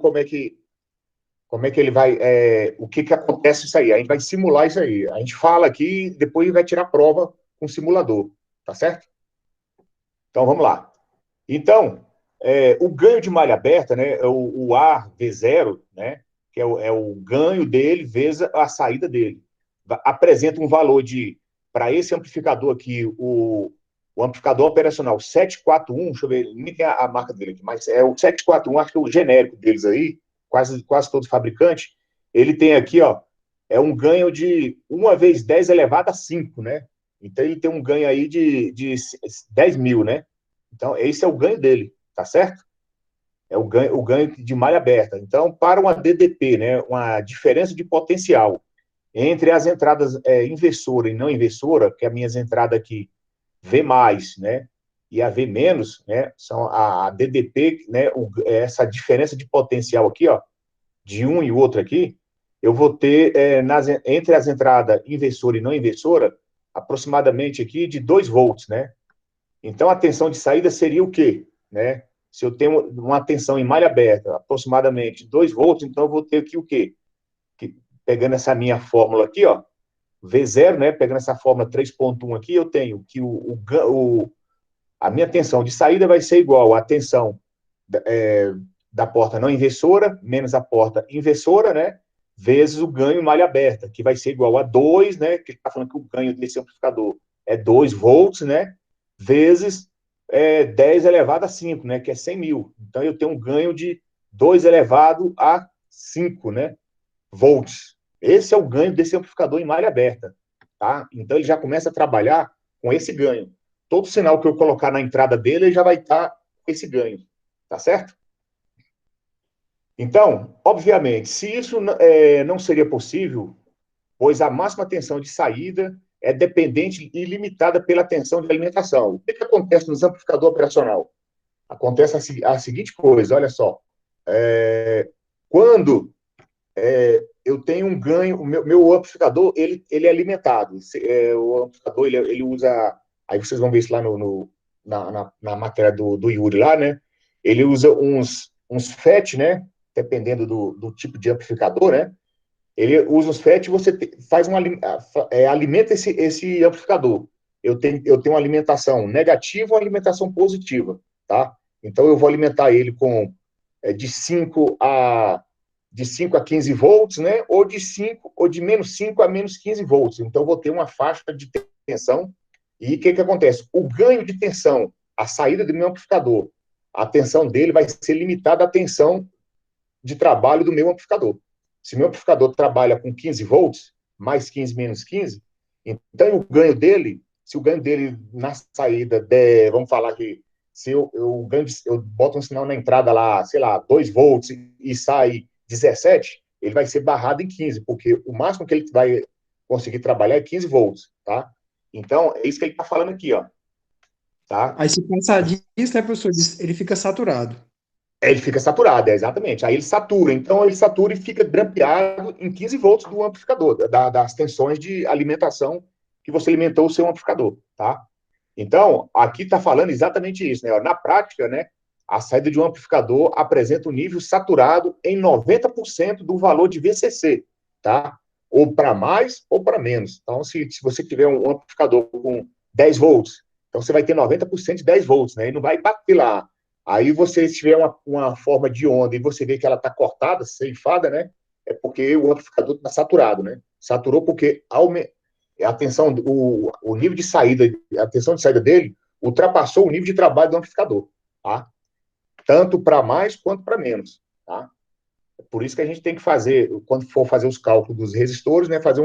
como é que ele vai, o que que acontece isso aí. A gente vai simular isso aí. A gente fala aqui, depois vai tirar prova com o simulador, tá certo? Então, vamos lá. Então, o ganho de malha aberta, né, é o A V0, né, que é o ganho dele vezes a saída dele. Apresenta um valor para esse amplificador aqui, o amplificador operacional 741, deixa eu ver, nem tem a marca dele aqui, mas é o 741, acho que é o genérico deles aí, quase todos fabricantes. Ele tem aqui, ó, é um ganho de 1 vezes 10 elevado a 5, né? Então ele tem um ganho aí de 10 mil, né? Então, esse é o ganho dele, tá certo? É o ganho de malha aberta. Então, para uma DDP, né, uma diferença de potencial entre as entradas inversora e não inversora, que é as minhas entradas aqui, V+, né, e a V-, né, são a DDP, né, essa diferença de potencial aqui, ó, de um e outro aqui, eu vou ter, entre as entradas inversora e não inversora, aproximadamente aqui de 2 volts, né? Então, a tensão de saída seria o quê? Né? Se eu tenho uma tensão em malha aberta, aproximadamente 2 volts, então eu vou ter aqui o quê? Pegando essa minha fórmula aqui, ó, V0, né? Pegando essa fórmula 3.1 aqui, eu tenho que a minha tensão de saída vai ser igual à tensão da porta não inversora, menos a porta inversora, né? Vezes o ganho em malha aberta, que vai ser igual a 2, né? Que ele está falando que o ganho desse amplificador é 2 volts, né? Vezes 10 elevado a 5, né? Que é 100 mil. Então, eu tenho um ganho de 2 elevado a 5, né? Volts. Esse é o ganho desse amplificador em malha aberta, tá? Então, ele já começa a trabalhar com esse ganho. Todo sinal que eu colocar na entrada dele, ele já vai estar com esse ganho, tá certo? Então, obviamente, se isso não seria possível, pois a máxima tensão de saída é dependente e limitada pela tensão de alimentação. O que acontece nos amplificador operacional? Acontece a seguinte coisa, olha só. Quando eu tenho um ganho, o meu amplificador, ele é alimentado. O amplificador, ele usa, aí vocês vão ver isso lá na matéria do Yuri lá, né? Ele usa uns FET, né? Dependendo do tipo de amplificador, né? Ele usa os FET e você faz alimenta esse amplificador. Eu tenho uma alimentação negativa e uma alimentação positiva, tá? Então, eu vou alimentar ele com de 5 a 15 volts, né? Ou de menos 5 a menos 15 volts. Então, eu vou ter uma faixa de tensão. E o que acontece? O ganho de tensão, a saída do meu amplificador, a tensão dele vai ser limitada à tensão de trabalho do meu amplificador. Se meu amplificador trabalha com 15 volts, mais 15 menos 15, então o ganho dele, se o ganho dele na saída der, vamos falar que se eu boto um sinal na entrada lá, sei lá, 2 volts e sai 17, ele vai ser barrado em 15, porque o máximo que ele vai conseguir trabalhar é 15 volts, tá? Então, é isso que ele está falando aqui, ó. Tá? Aí se passar disso, né, professor, ele fica saturado. Ele fica saturado, exatamente. Aí ele satura. Então, ele satura e fica grampeado em 15 volts do amplificador, das tensões de alimentação que você alimentou o seu amplificador, tá? Então, aqui está falando exatamente isso, né? Na prática, né, a saída de um amplificador apresenta um nível saturado em 90% do valor de VCC, tá? Ou para mais ou para menos. Então, se você tiver um amplificador com 10 volts, então você vai ter 90% de 10 volts, né? E não vai bater lá. Aí você, se tiver uma forma de onda e você vê que ela está cortada, ceifada, né? É porque o amplificador está saturado, né? Saturou porque a tensão, o nível de saída, a tensão de saída dele ultrapassou o nível de trabalho do amplificador, tá? Tanto para mais quanto para menos, tá? Por isso que a gente tem que fazer, quando for fazer os cálculos dos resistores, né, fazer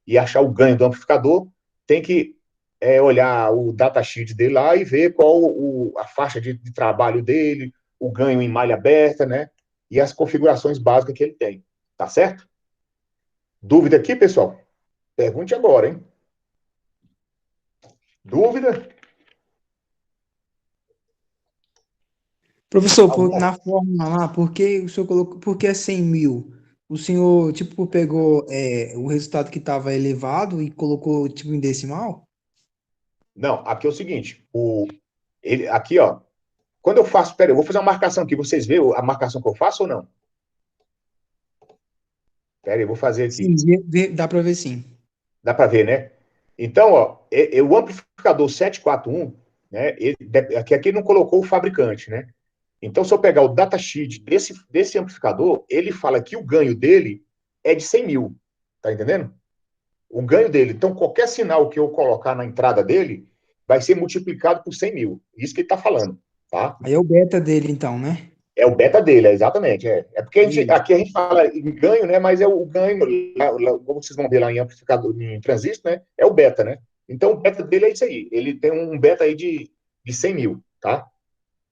e achar o ganho do amplificador, tem que olhar o datasheet dele lá e ver qual a faixa de trabalho dele, o ganho em malha aberta, né, e as configurações básicas que ele tem, tá certo? Dúvida aqui, pessoal? Pergunte agora, hein? Dúvida? Professor, Alguma? na fórmula lá, por que o senhor colocou, por que é 100 mil? O senhor, tipo, pegou o resultado que estava elevado e colocou, tipo, em decimal? Não, aqui é o seguinte, aqui, ó, quando eu faço, peraí, eu vou fazer uma marcação aqui, vocês veem a marcação que eu faço ou não? Peraí, eu vou fazer Sim, aqui. dá para ver sim. Dá para ver, né? Então, ó, o amplificador 741, né? Aqui não colocou o fabricante, né? Então, se eu pegar o datasheet desse amplificador, ele fala que o ganho dele é de 100 mil. Tá entendendo? O ganho dele. Então, qualquer sinal que eu colocar na entrada dele vai ser multiplicado por 100 mil. Isso que ele está falando, tá? Aí é o beta dele, então, né? É o beta dele, exatamente. É porque Beleza. aqui a gente fala em ganho, né? Mas é o ganho, como vocês vão ver lá em amplificador, em transistor, né? É o beta, né? Então, o beta dele é isso aí. Ele tem um beta aí de 100 mil, tá?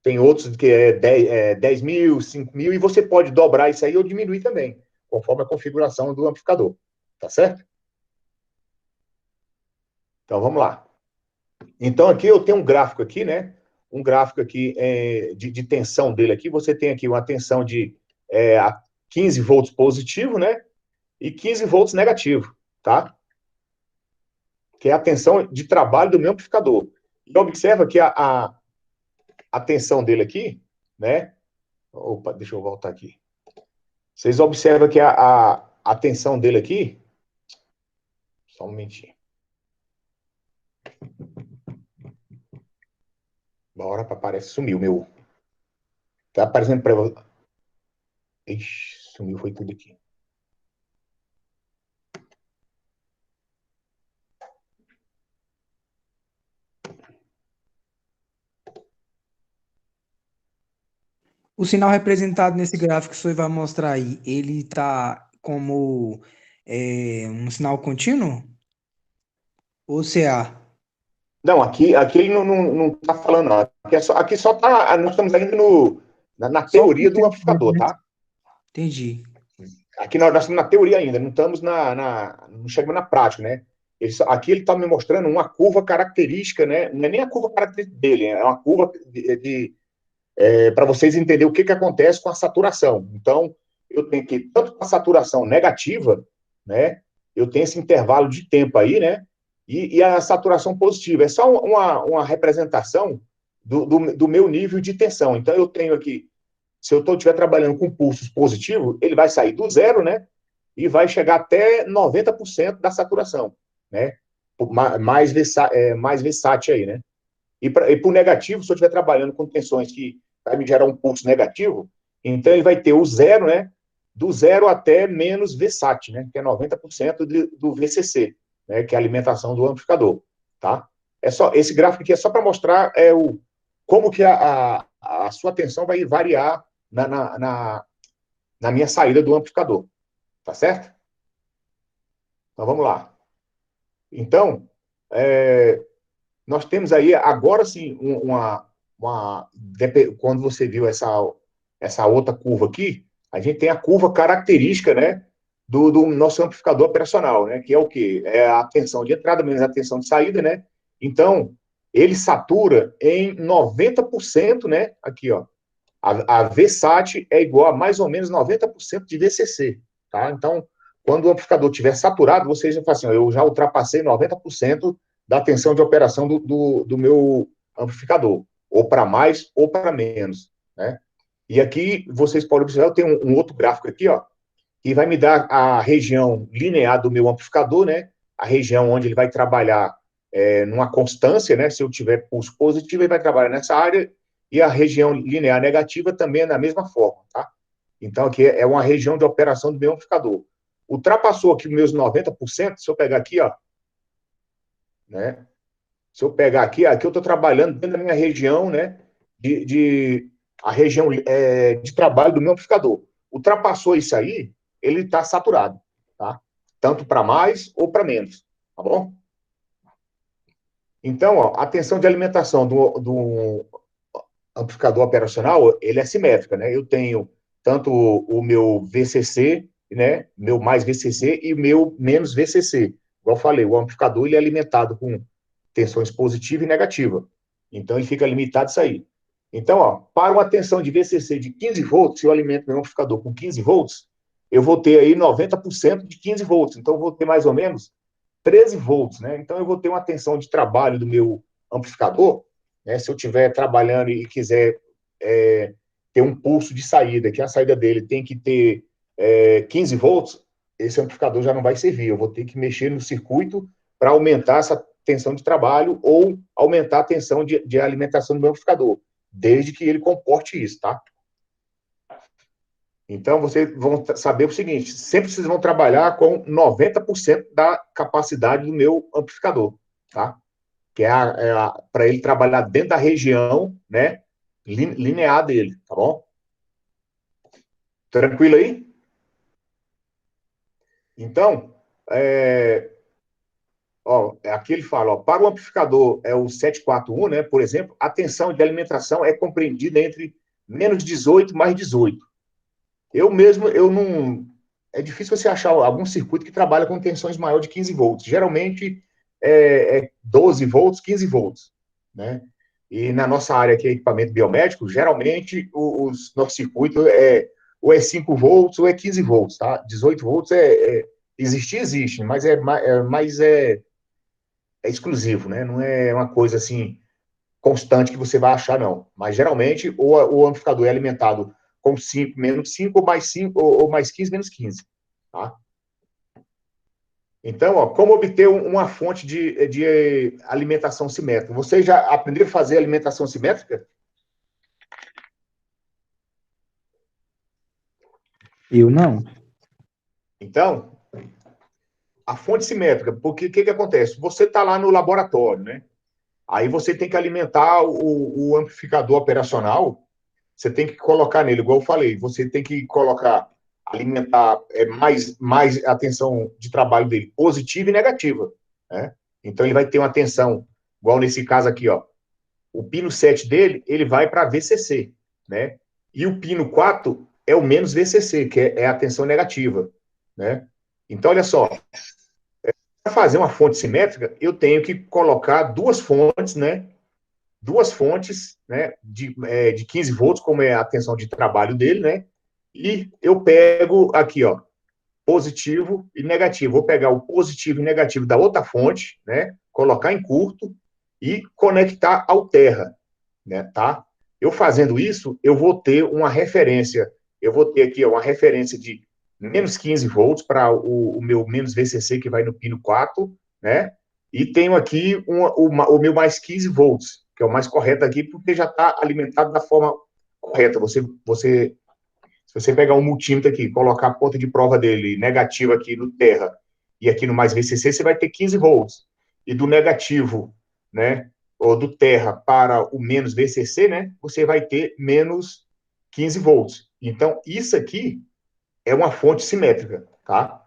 Tem outros que é 10 mil, 5 mil, e você pode dobrar isso aí ou diminuir também, conforme a configuração do amplificador. Tá certo? Então, vamos lá. Então, aqui eu tenho um gráfico aqui, né? Um gráfico aqui de tensão dele aqui. Você tem aqui uma tensão de 15 volts positivo, né? E 15 volts negativo, tá? Que é a tensão de trabalho do meu amplificador. E observa que a tensão dele aqui, né? Opa, deixa eu voltar aqui. Vocês observam que a tensão dele aqui. Só um momentinho. Bora, parece sumiu meu. Tá aparecendo para você. Ixi, sumiu, foi tudo aqui. O sinal representado nesse gráfico que você vai mostrar aí, ele tá como um sinal contínuo ou CA? Não, aqui ele não tá falando, não. Aqui só tá. Nós estamos ainda na Só o teoria do conceito mesmo, amplificador, né? tá? Entendi. Aqui nós estamos na teoria ainda, não estamos não chegamos na prática, né? Aqui ele está me mostrando uma curva característica, né? Não é nem a curva característica dele, é uma curva para vocês entenderem o que acontece com a saturação. Então, eu tenho que, tanto com a saturação negativa, né? Eu tenho esse intervalo de tempo aí, né? E a saturação positiva. É só uma representação do meu nível de tensão. Então, eu tenho aqui, se eu estiver trabalhando com pulsos positivos, ele vai sair do zero, né? E vai chegar até 90% da saturação, né? Mais versátil aí, né? E para o negativo, se eu estiver trabalhando com tensões que vai me gerar um pulso negativo, então ele vai ter o zero, né? Do zero até menos VSAT, né? Que é 90% do VCC, né? Que é a alimentação do amplificador, tá? Esse gráfico aqui é só para mostrar como que a sua tensão vai variar na minha saída do amplificador, tá certo? Então vamos lá. Então, é, nós temos aí, agora sim, quando você viu essa outra curva aqui, a gente tem a curva característica, né, do nosso amplificador operacional, né, que é o quê? É a tensão de entrada menos a tensão de saída, né? Então, ele satura em 90%, né, aqui, ó, a VSAT é igual a mais ou menos 90% de VCC, tá? Então, quando o amplificador estiver saturado, você já fala assim, eu já ultrapassei 90% da tensão de operação do meu amplificador, ou para mais ou para menos, né? E aqui vocês podem observar, eu tenho um outro gráfico aqui, ó, que vai me dar a região linear do meu amplificador, né? A região onde ele vai trabalhar numa constância, né? Se eu tiver pulso positivo, ele vai trabalhar nessa área, e a região linear negativa também é da mesma forma, tá? Então, aqui é uma região de operação do meu amplificador. Ultrapassou aqui meus 90%, se eu pegar aqui, ó, né? Se eu pegar aqui eu estou trabalhando dentro da minha região, né? A região de trabalho do meu amplificador. Ultrapassou isso aí, ele está saturado, tá? Tanto para mais ou para menos, tá bom? Então, ó, a tensão de alimentação do amplificador operacional, ele é simétrica, né? Eu tenho tanto o meu VCC, né? Meu mais VCC e o meu menos VCC. Igual eu falei, o amplificador ele é alimentado com tensões positiva e negativa. Então, ele fica limitado a isso aí. Então, ó, para uma tensão de VCC de 15 volts, se eu alimento meu amplificador com 15 volts, eu vou ter aí 90% de 15 volts. Então, eu vou ter mais ou menos 13 volts, né? Então, eu vou ter uma tensão de trabalho do meu amplificador, né? Se eu estiver trabalhando e quiser ter um pulso de saída, que a saída dele tem que ter 15 volts, esse amplificador já não vai servir. Eu vou ter que mexer no circuito para aumentar essa tensão de trabalho ou aumentar a tensão de alimentação do meu amplificador, desde que ele comporte isso, tá? Então, vocês vão saber o seguinte, sempre vocês vão trabalhar com 90% da capacidade do meu amplificador, tá? Que para ele trabalhar dentro da região, né, linear dele, tá bom? Tranquilo aí? Então, aqui ele fala, para o amplificador o 741, né, por exemplo, a tensão de alimentação é compreendida entre menos 18 mais 18. Eu não... É difícil você achar algum circuito que trabalha com tensões maiores de 15 volts. Geralmente 12 volts, 15 volts, né? E na nossa área aqui, equipamento biomédico, geralmente os nossos circuitos ou é 5 volts ou é 15 volts, tá? 18 volts existe, mas é exclusivo, né? Não é uma coisa assim constante que você vai achar, não. Mas geralmente o amplificador é alimentado com 5, menos 5, ou mais 5, ou mais 15, menos 15. Tá? Então, como obter uma fonte de alimentação simétrica? Vocês já aprenderam a fazer alimentação simétrica? Eu não. Então, a fonte simétrica, porque o que acontece? Você está lá no laboratório, né? Aí você tem que alimentar o amplificador operacional, você tem que colocar nele, igual eu falei, você tem que alimentar mais a tensão de trabalho dele, positiva e negativa, né? Então ele vai ter uma tensão, igual nesse caso aqui, ó, o pino 7 dele, ele vai para VCC, né? E o pino 4 é o menos VCC, que é a tensão negativa, né? Então, olha só, para fazer uma fonte simétrica, eu tenho que colocar duas fontes, né? Duas fontes, né? De 15 volts, como é a tensão de trabalho dele, né? E eu pego aqui, ó, positivo e negativo. Vou pegar o positivo e negativo da outra fonte, né? Colocar em curto e conectar ao terra, né? Tá? Eu fazendo isso, eu vou ter uma referência. Eu vou ter aqui ó, uma referência de menos 15 volts para o meu menos VCC que vai no pino 4, né? E tenho aqui o meu mais 15 volts, que é o mais correto aqui, porque já está alimentado da forma correta. Se você pegar um multímetro aqui, colocar a ponta de prova dele negativa aqui no terra e aqui no mais VCC, você vai ter 15 volts. E do negativo, né, ou do terra para o menos VCC, né, você vai ter menos 15 volts. Então, isso aqui é uma fonte simétrica, tá?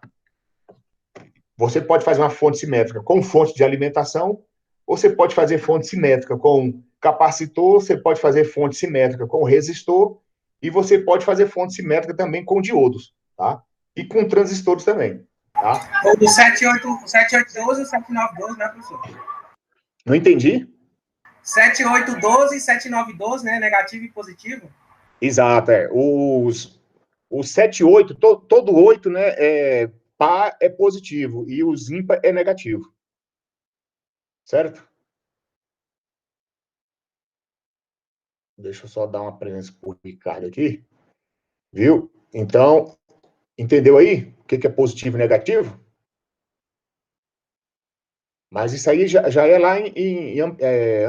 Você pode fazer uma fonte simétrica com fonte de alimentação, ou você pode fazer fonte simétrica com capacitor, você pode fazer fonte simétrica com resistor, e você pode fazer fonte simétrica também com diodos, tá? E com transistores também, tá? Ou do 7812 e 7912, né, professor? Não entendi? 7812 e 7912, né? Negativo e positivo. Exato, os 7 e 8, todo 8, né, par é positivo e os ímpar é negativo. Certo? Deixa eu só dar uma presença pro Ricardo aqui. Viu? Então, entendeu aí o que é positivo e negativo? Mas isso aí já é lá em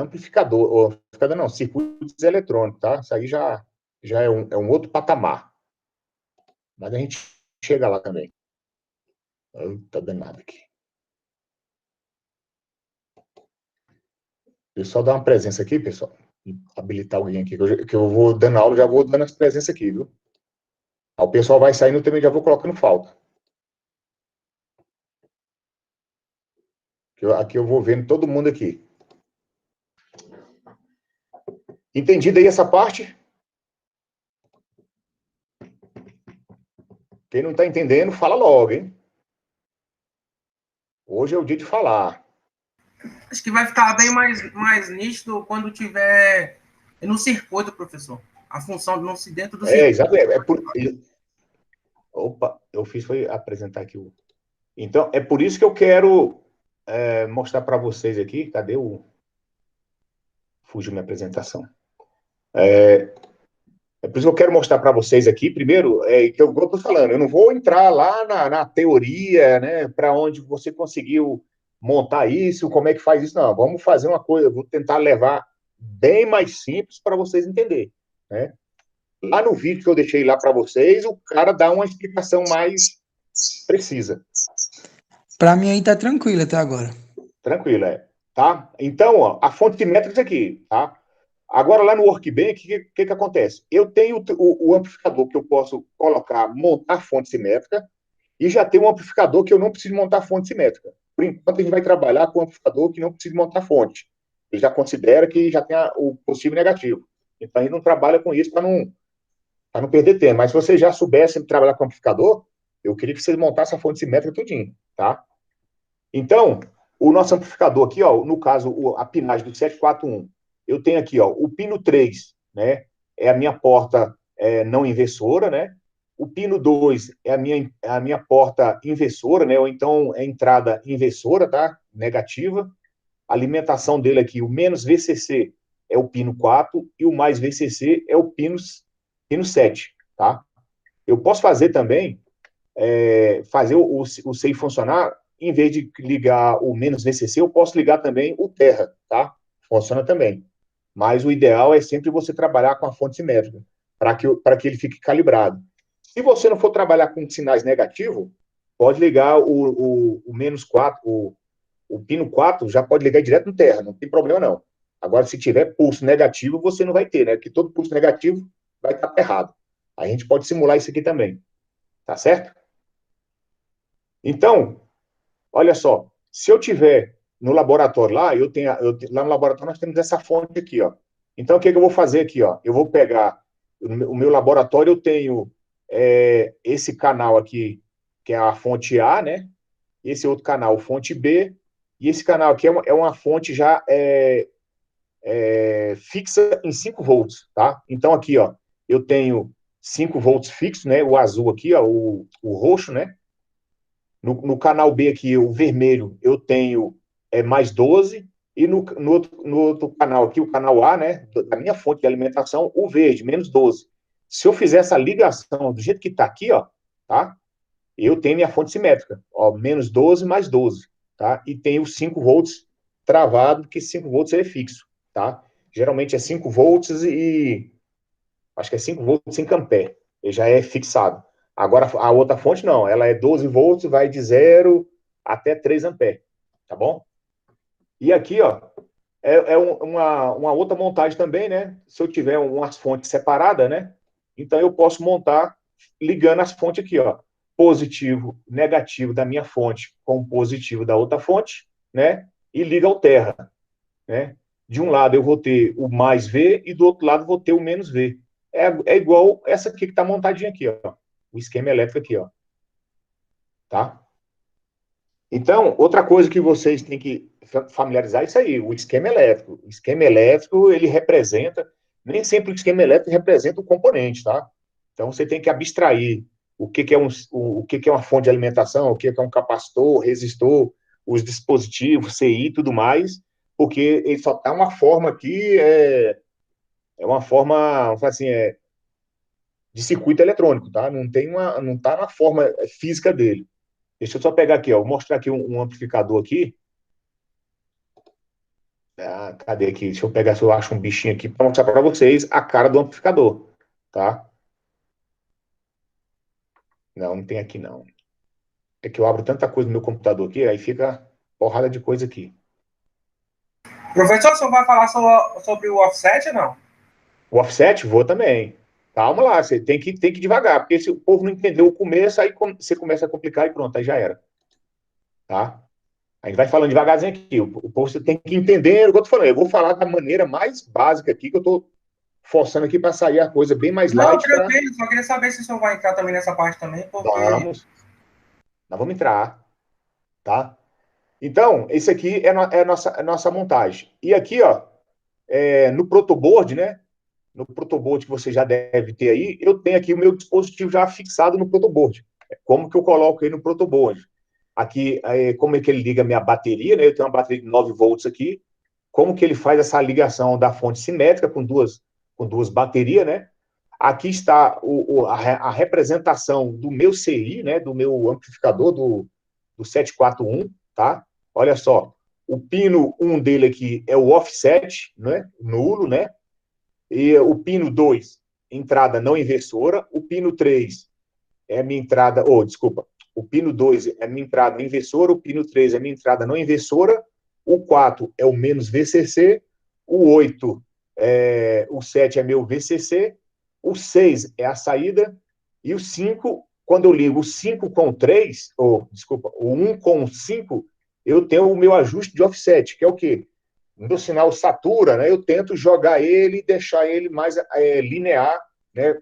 amplificador, ou amplificador não, circuitos eletrônicos, tá? Isso aí já é um outro patamar. Mas a gente chega lá também. Tá danado aqui. Deixa eu só dar uma presença aqui, pessoal. Habilitar alguém aqui, que eu vou dando aula, já vou dando as presenças aqui, viu? Aí o pessoal vai saindo, eu também já vou colocando falta. Aqui eu vou vendo todo mundo aqui. Entendido aí essa parte? Quem não está entendendo, fala logo, hein? Hoje é o dia de falar. Acho que vai ficar bem mais nítido quando tiver no circuito, professor. A função não se dentro do circuito. Exato. Opa, eu fiz foi apresentar aqui o... Então, é por isso que eu quero mostrar para vocês aqui. Cadê o... Fugiu minha apresentação. É por isso que eu quero mostrar para vocês aqui, primeiro, que eu estou falando, eu não vou entrar lá na teoria, né, para onde você conseguiu montar isso, como é que faz isso, não. Vamos fazer uma coisa, eu vou tentar levar bem mais simples para vocês entenderem, né? Lá no vídeo que eu deixei lá para vocês, o cara dá uma explicação mais precisa. Para mim aí tá tranquilo até agora. Tranquilo, tá? Então, ó, a fonte de métricas aqui, tá? Agora, lá no Workbench, o que acontece? Eu tenho o amplificador que eu posso colocar, montar fonte simétrica, e já tem um amplificador que eu não preciso montar fonte simétrica. Por enquanto, a gente vai trabalhar com um amplificador que não precisa montar fonte. Ele já considera que já tem o positivo e negativo. Então, a gente não trabalha com isso para não perder tempo. Mas se você já soubesse trabalhar com amplificador, eu queria que você montasse a fonte simétrica tudinho, tá? Então, o nosso amplificador aqui, ó, no caso, a pinagem do 741, eu tenho aqui, ó, o pino 3, né, é a minha porta não inversora, né? O pino 2 é a minha porta inversora, né? Ou então é entrada inversora, tá? Negativa. A alimentação dele aqui, o menos VCC é o pino 4 e o mais VCC é o pino 7, tá? Eu posso fazer também, fazer o SEI funcionar, em vez de ligar o menos VCC, eu posso ligar também o Terra, tá? Funciona também. Mas o ideal é sempre você trabalhar com a fonte simétrica, para que ele fique calibrado. Se você não for trabalhar com sinais negativos, pode ligar o menos 4, o pino 4, já pode ligar direto no Terra, não tem problema não. Agora, se tiver pulso negativo, você não vai ter, né? Porque todo pulso negativo vai estar errado. A gente pode simular isso aqui também, tá certo? Então, olha só, se eu tiver no laboratório lá, lá no laboratório nós temos essa fonte aqui, ó. Então, o que eu vou fazer aqui, ó? Eu vou pegar, o meu laboratório eu tenho esse canal aqui, que é a fonte A, né? Esse outro canal, fonte B, e esse canal aqui é uma fonte já fixa em 5 volts, tá? Então, aqui, ó, eu tenho 5 volts fixo, né? O azul aqui, ó, o roxo, né? No canal B aqui, o vermelho, eu tenho mais 12, e no outro canal aqui, o canal A, né, da minha fonte de alimentação, o verde, menos 12. Se eu fizer essa ligação do jeito que está aqui, ó, tá? Eu tenho minha fonte simétrica, ó, menos 12 mais 12, tá? E tenho 5 volts travado, porque 5 volts é fixo, tá? Geralmente é 5 volts e acho que é 5 volts em ampere, ele já é fixado. Agora, a outra fonte não, ela é 12 volts, vai de 0 até 3 amperes, tá bom? E aqui, ó, uma outra montagem também, né? Se eu tiver umas fontes separadas, né? Então eu posso montar ligando as fontes aqui, ó. Positivo, negativo da minha fonte com o positivo da outra fonte, né? E liga ao terra, né? De um lado eu vou ter o mais V e do outro lado eu vou ter o menos V. É igual essa aqui que está montadinha aqui, ó. O esquema elétrico aqui, ó. Tá? Então, outra coisa que vocês têm que familiarizar é isso aí, o esquema elétrico. O esquema elétrico, ele representa, nem sempre o esquema elétrico representa o componente, tá? Então, você tem que abstrair o que é uma fonte de alimentação, o que é um capacitor, resistor, os dispositivos, CI e tudo mais, porque ele só tá uma forma aqui, uma forma, vamos falar assim, de circuito eletrônico, tá? Não tá na forma física dele. Deixa eu só pegar aqui, ó, vou mostrar aqui um amplificador aqui. Ah, cadê aqui? Deixa eu pegar se eu acho um bichinho aqui para mostrar para vocês a cara do amplificador, tá? Não tem aqui não. É que eu abro tanta coisa no meu computador aqui, aí fica porrada de coisa aqui. Professor, o senhor vai falar sobre o offset ou não? O offset, vou também. Calma lá, você tem que ir devagar, porque se o povo não entendeu o começo, aí você começa a complicar e pronto, aí já era. Tá? A gente vai falando devagarzinho aqui. O povo você tem que entender o que eu tô falando. Eu vou falar da maneira mais básica aqui, que eu tô forçando aqui para sair a coisa bem mais Não, light. tranquilo, só queria saber se o senhor vai entrar também nessa parte também, porque... Nós vamos entrar, tá? Então, esse aqui é a nossa montagem. E aqui, ó, no protoboard, né? No protoboard que você já deve ter aí, eu tenho aqui o meu dispositivo já fixado no protoboard. Como que eu coloco ele no protoboard? Aqui, como é que ele liga a minha bateria, né? Eu tenho uma bateria de 9 volts aqui. Como que ele faz essa ligação da fonte simétrica com duas baterias, né? Aqui está a representação do meu CI, né, do meu amplificador do 741, tá? Olha só, o pino 1 dele aqui é o offset, né, nulo, né? E o pino 2, entrada não inversora. O pino 3 é a minha entrada, desculpa, o pino 2 é a minha entrada inversora, o pino 3 é a minha entrada não inversora, o 4 é o menos VCC, o 8, o 7 é meu VCC, o 6 é a saída, e o 5, quando eu ligo o 5 com o 3, desculpa, o 1 com o 5, eu tenho o meu ajuste de offset, que é o quê? O meu sinal satura, né? Eu tento jogar ele e deixar ele mais linear, né?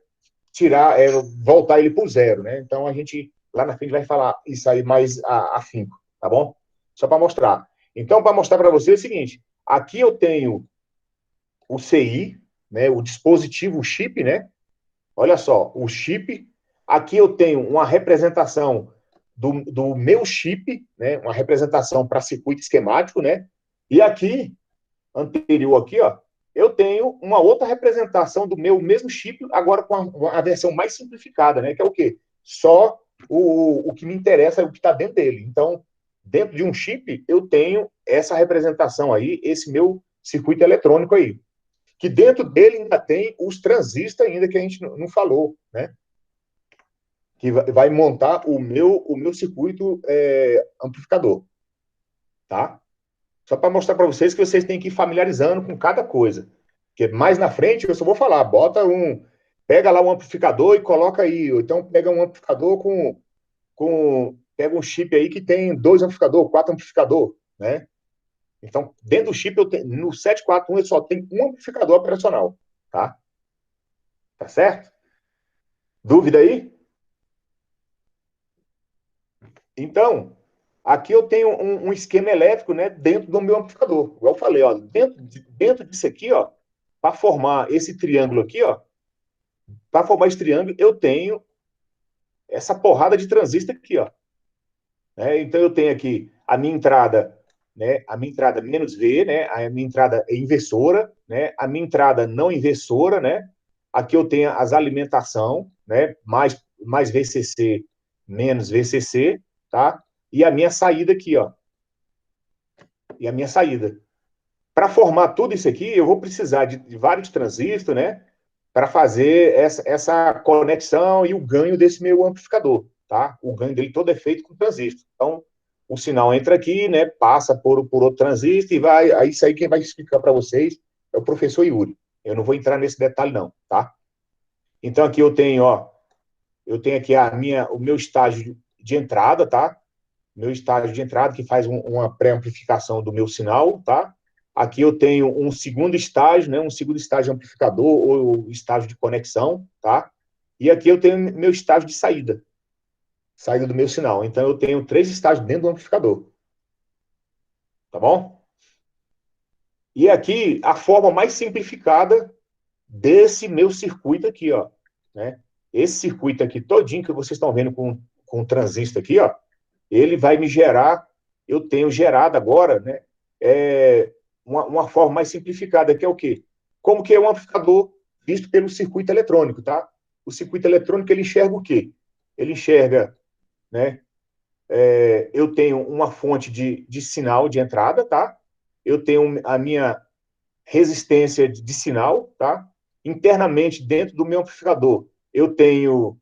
Voltar ele para o zero, né? Então a gente lá na frente vai falar isso aí mais afinco, tá bom? Só para mostrar. Então, para mostrar para você é o seguinte: aqui eu tenho o CI, né? O dispositivo, o chip, né? Olha só, o chip. Aqui eu tenho uma representação do meu chip, né? Uma representação para circuito esquemático, né? E aqui, anterior aqui, ó, eu tenho uma outra representação do meu mesmo chip, agora com a versão mais simplificada, né? Que é o quê? Só o que me interessa é o que está dentro dele. Então, dentro de um chip, eu tenho essa representação aí, esse meu circuito eletrônico aí. Que dentro dele ainda tem os transistores ainda que a gente não falou, né? Que vai montar o meu circuito amplificador, tá? Só para mostrar para vocês que vocês têm que ir familiarizando com cada coisa. Porque mais na frente eu só vou falar, pega lá um amplificador e coloca aí. Ou então pega um amplificador pega um chip aí que tem 2 amplificadores, 4 amplificadores, né? Então, dentro do chip, no 741 eu só tenho um amplificador operacional, tá? Tá certo? Dúvida aí? Então, aqui eu tenho um esquema elétrico, né, dentro do meu amplificador. Igual eu falei, ó, dentro disso aqui, ó, para formar esse triângulo aqui, ó, para formar esse triângulo, eu tenho essa porrada de transistor aqui, ó. Né? Então eu tenho aqui a minha entrada, né, a minha entrada menos V, né, a minha entrada é inversora, né, a minha entrada não inversora, né. Aqui eu tenho as alimentação, né, mais VCC menos VCC, tá? E a minha saída aqui, ó. E a minha saída. Para formar tudo isso aqui, eu vou precisar de vários transistores, né? Para fazer essa conexão e o ganho desse meu amplificador, tá? O ganho dele todo é feito com transistor. Então, o sinal entra aqui, né? Passa por outro transistor e vai. Aí isso aí quem vai explicar para vocês é o professor Yuri. Eu não vou entrar nesse detalhe, não, tá? Então, aqui eu tenho aqui o meu estágio de entrada, tá? Meu estágio de entrada, que faz uma pré-amplificação do meu sinal, tá? Aqui eu tenho um segundo estágio, né? Um segundo estágio amplificador ou estágio de conexão, tá? E aqui eu tenho meu estágio de saída do meu sinal. Então eu tenho 3 estágios dentro do amplificador, tá bom? E aqui a forma mais simplificada desse meu circuito aqui, ó, né? Esse circuito aqui todinho que vocês estão vendo com o transistor aqui, ó, ele vai me gerar, eu tenho gerado agora, né, uma forma mais simplificada, que é o quê? Como que é um amplificador visto pelo circuito eletrônico, tá? O circuito eletrônico, ele enxerga o quê? Ele enxerga, né, eu tenho uma fonte de sinal de entrada, tá? Eu tenho a minha resistência de sinal, tá? Internamente, dentro do meu amplificador, eu tenho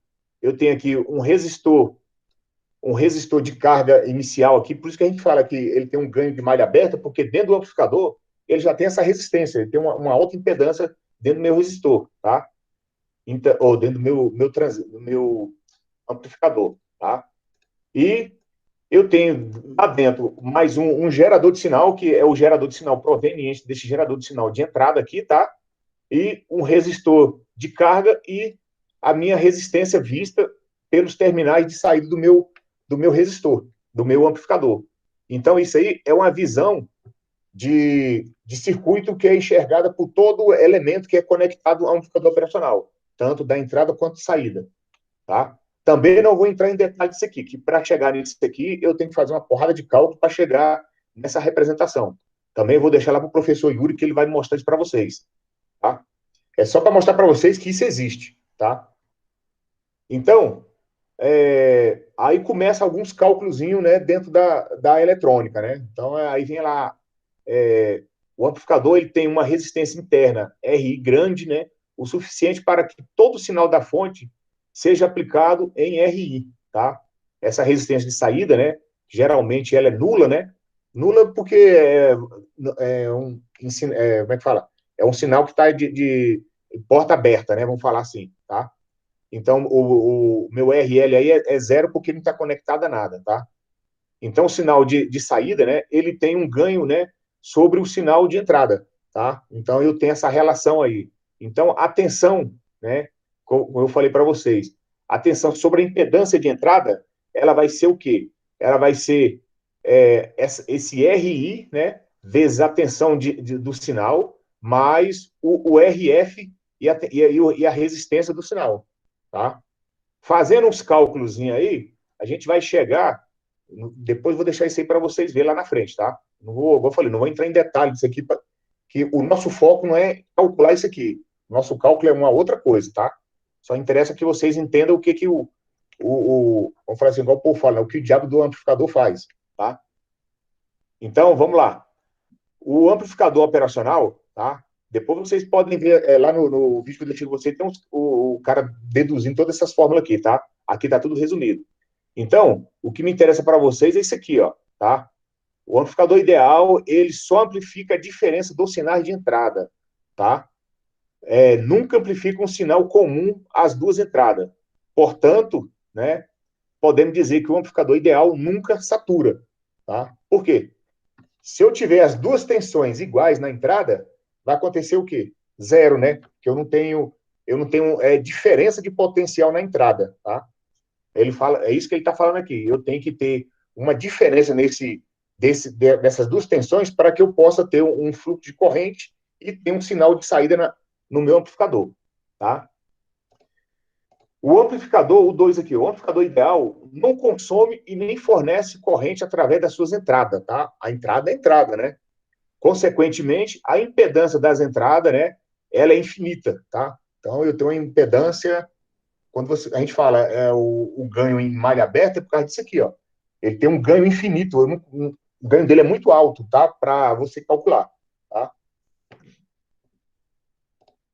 aqui um resistor de carga inicial aqui, por isso que a gente fala que ele tem um ganho de malha aberta, porque dentro do amplificador ele já tem essa resistência, ele tem uma alta impedância dentro do meu resistor, tá? Então, ou dentro do meu amplificador, tá? E eu tenho lá dentro mais um gerador de sinal, que é o gerador de sinal proveniente desse gerador de sinal de entrada aqui, tá? E um resistor de carga e a minha resistência vista pelos terminais de saída do meu resistor, do meu amplificador. Então, isso aí é uma visão de circuito que é enxergada por todo elemento que é conectado ao amplificador operacional, tanto da entrada quanto da saída, tá? Também não vou entrar em detalhes disso aqui, que para chegar nisso aqui, eu tenho que fazer uma porrada de cálculo para chegar nessa representação. Também vou deixar lá para o professor Yuri, que ele vai mostrar isso para vocês, tá? É só para mostrar para vocês que isso existe, tá? Então, aí começa alguns cálculozinhos, né, dentro da eletrônica, né? Então, aí vem lá, o amplificador ele tem uma resistência interna RI grande, né, o suficiente para que todo o sinal da fonte seja aplicado em RI, tá? Essa resistência de saída, né, geralmente ela é nula, né? Nula porque como é que fala? É um sinal que está de porta aberta, né? Vamos falar assim, tá? Então, o meu RL aí é zero porque não está conectado a nada, tá? Então, o sinal de saída, né, ele tem um ganho, né, sobre o sinal de entrada, tá? Então, eu tenho essa relação aí. Então, a tensão, né, como eu falei para vocês, a tensão sobre a impedância de entrada, ela vai ser o quê? Ela vai ser esse RI, né, vezes a tensão do sinal, mais o RF e a resistência do sinal, tá? Fazendo uns cálculos aí, a gente vai chegar. Depois vou deixar isso aí para vocês verem lá na frente, tá? Não vou, como eu falei, não vou entrar em detalhes disso aqui, que o nosso foco não é calcular isso aqui. Nosso cálculo é uma outra coisa, tá? Só interessa que vocês entendam o que vamos falar assim, igual o povo fala, né? O que o diabo do amplificador faz, tá? Então, vamos lá. O amplificador operacional, tá? Depois vocês podem ver lá no vídeo que eu deixei com vocês, tem o cara deduzindo todas essas fórmulas aqui, tá? Aqui tá tudo resumido. Então, o que me interessa para vocês é isso aqui, ó, tá? O amplificador ideal, ele só amplifica a diferença dos sinais de entrada, tá? Nunca amplifica um sinal comum às duas entradas. Portanto, né, podemos dizer que o amplificador ideal nunca satura, tá? Por quê? Se eu tiver as duas tensões iguais na entrada, vai acontecer o quê? Zero, né? Porque eu não tenho diferença de potencial na entrada, tá? Ele fala, é isso que ele está falando aqui. Eu tenho que ter uma diferença dessas duas tensões para que eu possa ter um fluxo de corrente e ter um sinal de saída no meu amplificador, tá? O amplificador, o 2 aqui, o amplificador ideal não consome e nem fornece corrente através das suas entradas, tá? A entrada é entrada, né? Consequentemente, a impedância das entradas, né? Ela é infinita, tá? Então, eu tenho uma impedância, quando a gente fala o ganho em malha aberta, é por causa disso aqui, ó. Ele tem um ganho infinito, o ganho dele é muito alto, tá? Para você calcular, tá?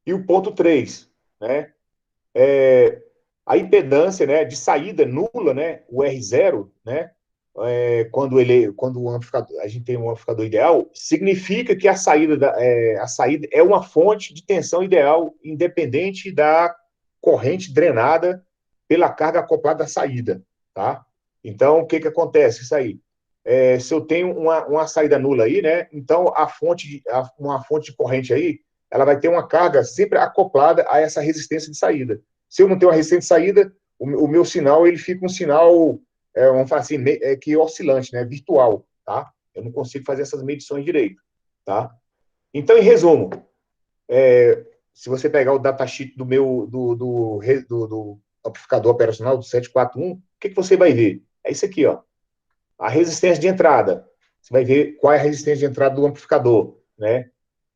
E o ponto 3, né? A impedância, né, de saída nula, né, o R0, né, quando o amplificador, a gente tem um amplificador ideal, significa que a saída é uma fonte de tensão ideal, independente da corrente drenada pela carga acoplada à saída, tá? Então, o que acontece? Isso aí. Se eu tenho uma saída nula aí, né, então uma fonte de corrente aí, ela vai ter uma carga sempre acoplada a essa resistência de saída. Se eu não tenho uma resistência de saída, o meu sinal ele fica um sinal, vamos falar assim, que oscilante, né, virtual, tá? Eu não consigo fazer essas medições direito, tá? Então, em resumo, se você pegar o datasheet do amplificador operacional do 741, o que você vai ver? É isso aqui, ó. A resistência de entrada. Você vai ver qual é a resistência de entrada do amplificador, né?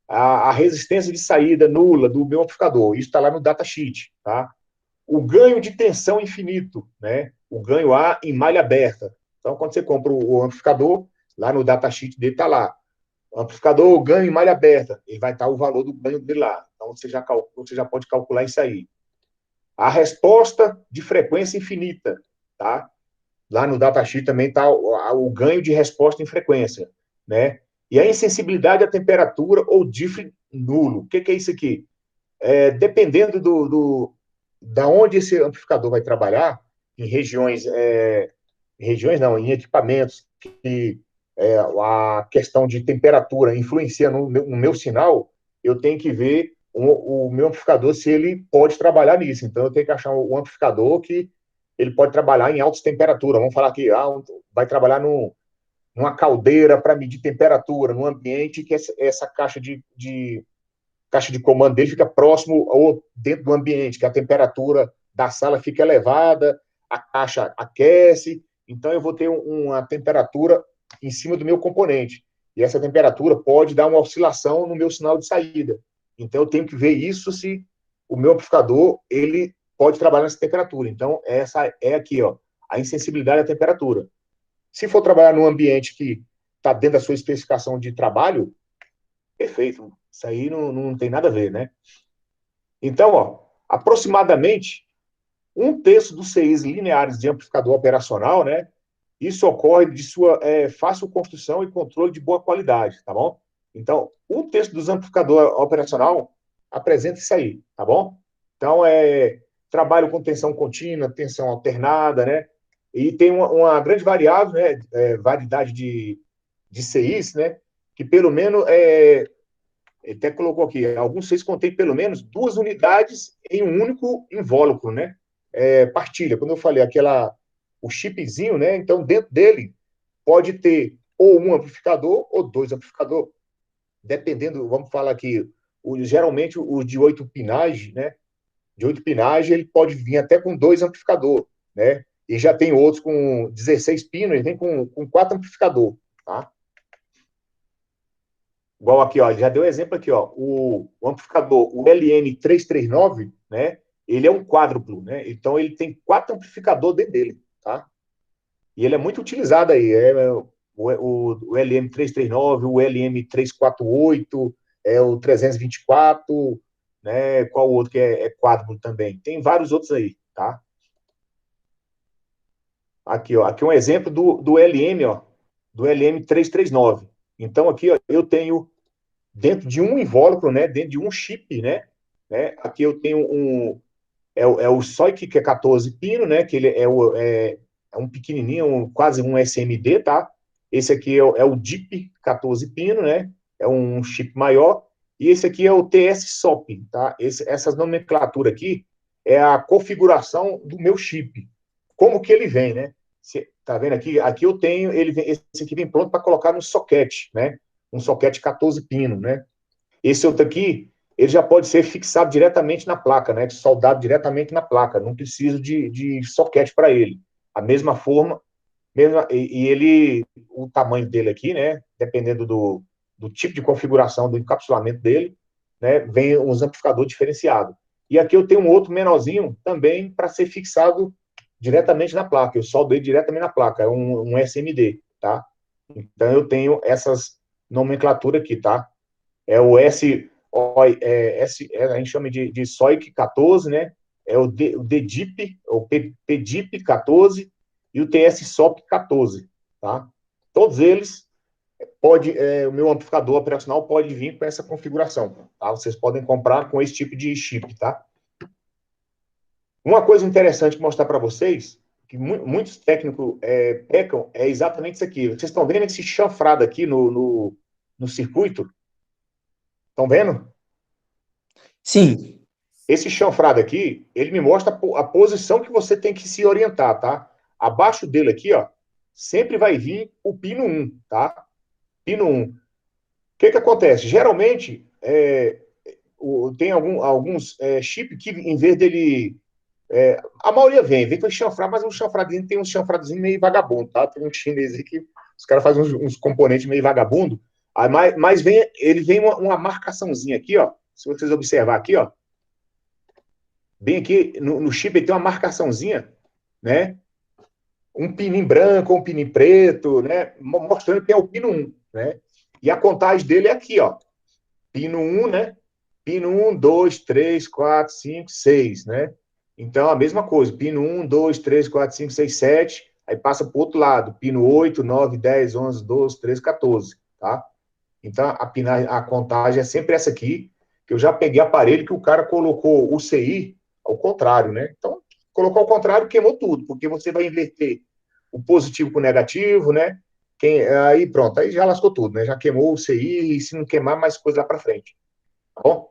A resistência de saída nula do meu amplificador. Isso está lá no datasheet, tá? O ganho de tensão infinito, né? O ganho A em malha aberta. Então, quando você compra o amplificador, lá no datasheet dele está lá. O amplificador ganho em malha aberta, ele vai estar o valor do ganho dele lá. Então, você já pode calcular isso aí. A resposta de frequência infinita, tá? Lá no datasheet também está o ganho de resposta em frequência, né? E a insensibilidade à temperatura ou DIF nulo. O que é isso aqui? Dependendo da onde esse amplificador vai trabalhar, em em equipamentos que a questão de temperatura influencia no meu sinal, eu tenho que ver o meu amplificador se ele pode trabalhar nisso. Então, eu tenho que achar um amplificador que ele pode trabalhar em altas temperaturas. Vamos falar que vai trabalhar numa caldeira para medir temperatura, num ambiente que essa caixa de comando dele fica próximo ou dentro do ambiente, que a temperatura da sala fica elevada, a caixa aquece, então eu vou ter uma temperatura em cima do meu componente. E essa temperatura pode dar uma oscilação no meu sinal de saída. Então eu tenho que ver isso se o meu amplificador, ele pode trabalhar nessa temperatura. Então, essa é aqui, ó, a insensibilidade à temperatura. Se for trabalhar num ambiente que está dentro da sua especificação de trabalho, perfeito. Isso aí não tem nada a ver, né? Então, ó, aproximadamente um terço dos CIs lineares de amplificador operacional, né? Isso ocorre de sua fácil construção e controle de boa qualidade, tá bom? Então, um terço dos amplificadores operacional apresenta isso aí, tá bom? Então, trabalho com tensão contínua, tensão alternada, né? E tem uma grande variável, né? Variedade de CIs, né? Que pelo menos, ele até colocou aqui, alguns CIs contêm pelo menos 2 unidades em um único invólucro, né? Partilha, quando eu falei o chipzinho, né? Então, dentro dele, pode ter ou um amplificador ou 2 amplificadores, dependendo, vamos falar aqui, geralmente o de 8 pinagem, né? De 8 pinagem, ele pode vir até com 2 amplificadores, né? E já tem outros com 16 pinos, ele vem com 4 amplificadores, tá? Igual aqui, ó, ele já deu exemplo aqui, ó, o amplificador, o LM339, né? Ele é um quádruplo, né? Então, ele tem 4 amplificadores dentro dele, tá? E ele é muito utilizado aí. O LM339, o LM348, o 324, né? Qual outro que é quádruplo também? Tem vários outros aí, tá? Aqui, ó. Aqui um exemplo do LM, ó. Do LM339. Então, aqui, ó, eu tenho dentro de um invólucro, né? Dentro de um chip, né? Aqui eu tenho o SOIC, que é 14 pino, né? Que ele é um pequenininho, quase um SMD, tá? Esse aqui é o DIP 14 pino, né? É um chip maior. E esse aqui é o TS-SOP, tá? Essas nomenclaturas aqui é a configuração do meu chip. Como que ele vem, né? Cê, tá vendo aqui? Aqui eu tenho, esse aqui vem pronto para colocar no soquete, né? Um soquete 14 pino, né? Esse outro aqui, ele já pode ser fixado diretamente na placa, né? Soldado diretamente na placa. Não preciso de soquete para ele. A mesma forma, e ele, o tamanho dele aqui, né? Dependendo do tipo de configuração do encapsulamento dele, né? Vem uns amplificadores diferenciados. E aqui eu tenho um outro menorzinho também para ser fixado diretamente na placa. Eu soldo ele diretamente na placa. É um SMD, tá? Então eu tenho essas nomenclaturas aqui, tá? É o a gente chama de SOIC 14, né? É o DDIP, o PDIP 14 e o TS-SOP 14, tá? Todos eles o meu amplificador operacional pode vir com essa configuração, tá? Vocês podem comprar com esse tipo de chip, tá? Uma coisa interessante mostrar para vocês, que muitos técnicos pecam, é exatamente isso aqui. Vocês estão vendo esse chanfrado aqui no circuito? Estão vendo? Sim. Esse chanfrado aqui, ele me mostra a posição que você tem que se orientar, tá? Abaixo dele aqui, ó, sempre vai vir o pino 1, tá? Pino 1. O que acontece? Geralmente, tem alguns chips que, em vez dele... a maioria vem com chanfrado, mas o chanfradinho tem um chanfradozinho meio vagabundo, tá? Tem um chinês aí que os caras fazem uns componentes meio vagabundo, mas ele vem uma marcaçãozinha aqui, ó. Se vocês observar aqui, ó, bem aqui no chip tem uma marcaçãozinha, né? Um pininho branco, um pininho preto, né? Mostrando que é o pino 1, né? E a contagem dele é aqui, ó. Pino 1, né? Pino 1, 2, 3, 4, 5, 6, né? Então, a mesma coisa. Pino 1, 2, 3, 4, 5, 6, 7. Aí passa para o outro lado. Pino 8, 9, 10, 11, 12, 13, 14, tá? Então, a contagem é sempre essa aqui, que eu já peguei aparelho que o cara colocou o CI ao contrário, né? Então, colocou ao contrário, queimou tudo, porque você vai inverter o positivo com o negativo, né? Aí pronto, aí já lascou tudo, né? Já queimou o CI, e se não queimar, mais coisa lá para frente. Tá bom?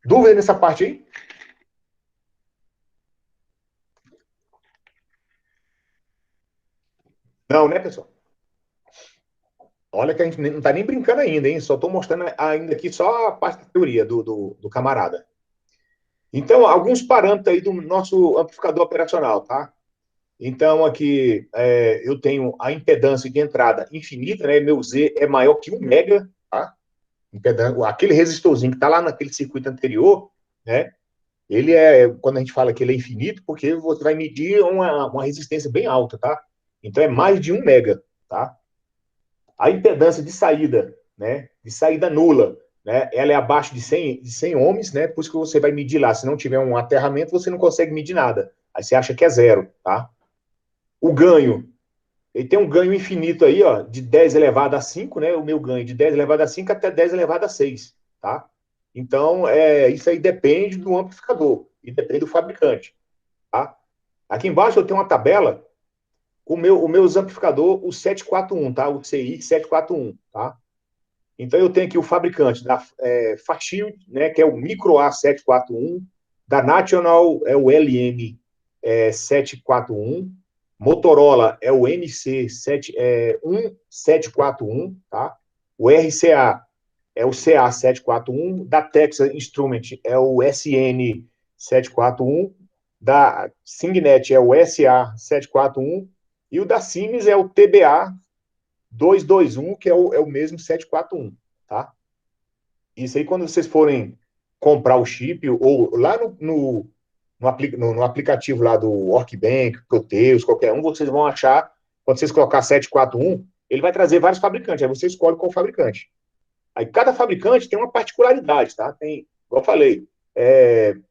Dúvida nessa parte aí? Não, né, pessoal? Olha que a gente não está nem brincando ainda, hein? Só estou mostrando ainda aqui só a parte da teoria do camarada. Então, alguns parâmetros aí do nosso amplificador operacional, tá? Então, aqui eu tenho a impedância de entrada infinita, né? Meu Z é maior que 1 mega, tá? Aquele resistorzinho que está lá naquele circuito anterior, né? Quando a gente fala que ele é infinito, porque você vai medir uma resistência bem alta, tá? Então é mais de 1 mega, tá? A impedância de saída, né? De saída nula, né? Ela é abaixo de 100 ohms, né? Por isso que você vai medir lá. Se não tiver um aterramento, você não consegue medir nada. Aí você acha que é zero, tá? O ganho, ele tem um ganho infinito aí, ó, de 10 elevado a 5, né? O meu ganho de 10 elevado a 5 até 10 elevado a 6, tá? Então, isso aí depende do amplificador e depende do fabricante, tá? Aqui embaixo eu tenho uma tabela com o meu amplificador, o 741, tá? O CI 741, tá? Então eu tenho aqui o fabricante da Fairchild, né, que é o Micro A 741, da National é o LM 741, Motorola é o NC 1741, tá? O RCA é o CA 741, da Texas Instrument é o SN 741, da Signet é o SA 741 e o da Siemens é o TBA 221, que é o mesmo 741, tá? Isso aí, quando vocês forem comprar o chip, ou lá no aplicativo lá do Workbank, Proteus, qualquer um, vocês vão achar, quando vocês colocar 741, ele vai trazer vários fabricantes, aí você escolhe qual fabricante. Aí cada fabricante tem uma particularidade, tá? Tem, como eu falei,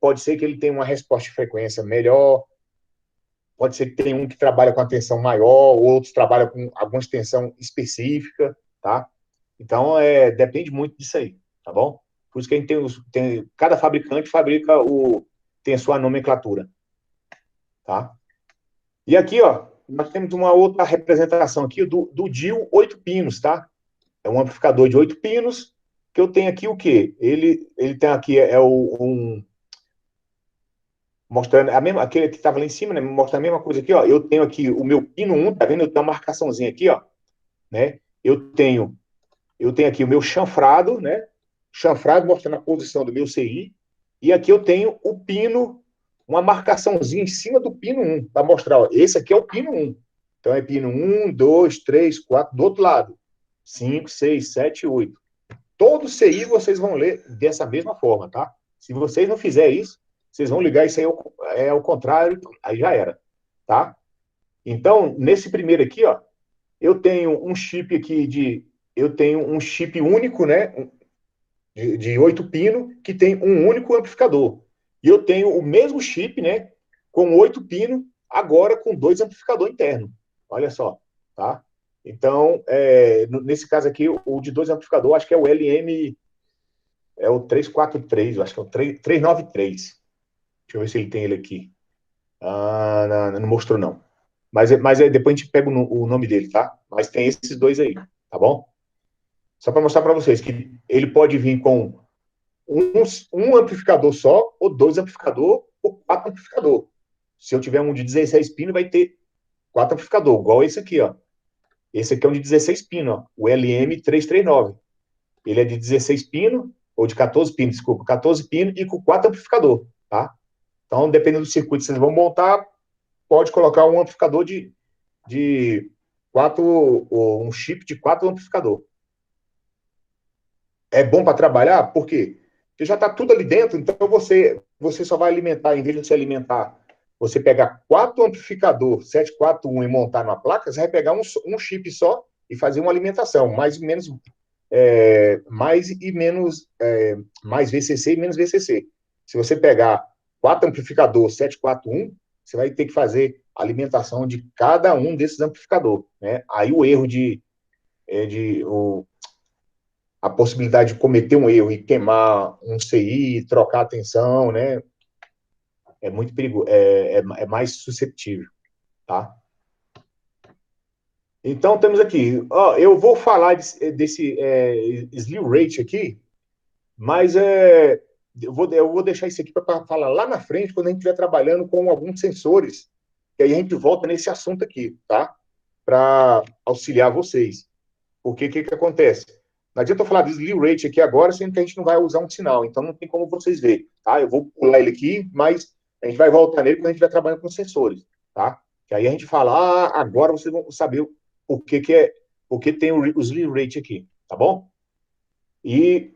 pode ser que ele tenha uma resposta de frequência melhor, pode ser que tenha um que trabalha com a tensão maior, outros trabalham com alguma extensão específica, tá? Então, depende muito disso aí, tá bom? Por isso que a gente cada fabricante tem a sua nomenclatura, tá? E aqui, ó, nós temos uma outra representação aqui do DIL 8 pinos, tá? É um amplificador de 8 pinos, que eu tenho aqui o quê? Ele tem aqui, mostrando aquele que estava lá em cima, né? Mostra a mesma coisa aqui, ó. Eu tenho aqui o meu pino 1, tá vendo? Eu tenho uma marcaçãozinha aqui, ó, né? Eu tenho aqui o meu chanfrado, né? Chanfrado mostrando a posição do meu CI. E aqui eu tenho o pino, uma marcaçãozinha em cima do pino 1, para mostrar, ó, esse aqui é o pino 1. Então é pino 1, 2, 3, 4, do outro lado. 5, 6, 7, 8. Todo CI vocês vão ler dessa mesma forma, tá? Se vocês não fizerem isso, vocês vão ligar isso aí ao contrário, aí já era, tá? Então, nesse primeiro aqui, ó, eu tenho um chip aqui eu tenho um chip único, né, de 8 pinos, que tem um único amplificador. E eu tenho o mesmo chip, né, com 8 pinos, agora com 2 amplificadores internos. Olha só, tá? Então, nesse caso aqui, o de 2 amplificadores, acho que é o LM, é o 343, eu acho que é o 393. Deixa eu ver se ele tem ele aqui. Ah, não mostrou, não. Mas depois a gente pega o nome dele, tá? Mas tem esses dois aí, tá bom? Só para mostrar para vocês que ele pode vir com um amplificador só, ou 2 amplificadores, ou 4 amplificadores. Se eu tiver um de 16 pinos, vai ter 4 amplificadores, igual esse aqui, ó. Esse aqui é um de 16 pinos, ó, o LM339. Ele é de 16 pinos, ou de 14 pinos, desculpa, 14 pinos e com 4 amplificadores, tá? Então, dependendo do circuito que vocês vão montar, pode colocar um amplificador de 4, ou um chip de 4 amplificadores. É bom para trabalhar? Por quê? Porque já está tudo ali dentro, então você só vai alimentar, em vez de você alimentar, você pegar 4 amplificador 741 e montar numa placa, você vai pegar um chip só e fazer uma alimentação, mais VCC e menos VCC. Se você pegar 4 amplificador 741, você vai ter que fazer a alimentação de cada um desses amplificadores, né? Aí o erro a possibilidade de cometer um erro e queimar um CI, trocar a tensão, né? É muito perigoso, é mais susceptível, tá? Então, temos aqui, ó, eu vou falar desse slew rate aqui, mas eu vou deixar isso aqui para falar lá na frente, quando a gente estiver trabalhando com alguns sensores, que aí a gente volta nesse assunto aqui, tá? Para auxiliar vocês. Porque o que acontece? Não adianta eu falar de slew rate aqui agora, sendo que a gente não vai usar um sinal, então não tem como vocês verem, tá? Eu vou pular ele aqui, mas a gente vai voltar nele quando a gente estiver trabalhando com sensores, tá? Que aí a gente fala, agora vocês vão saber por que tem o slew rate aqui, tá bom? E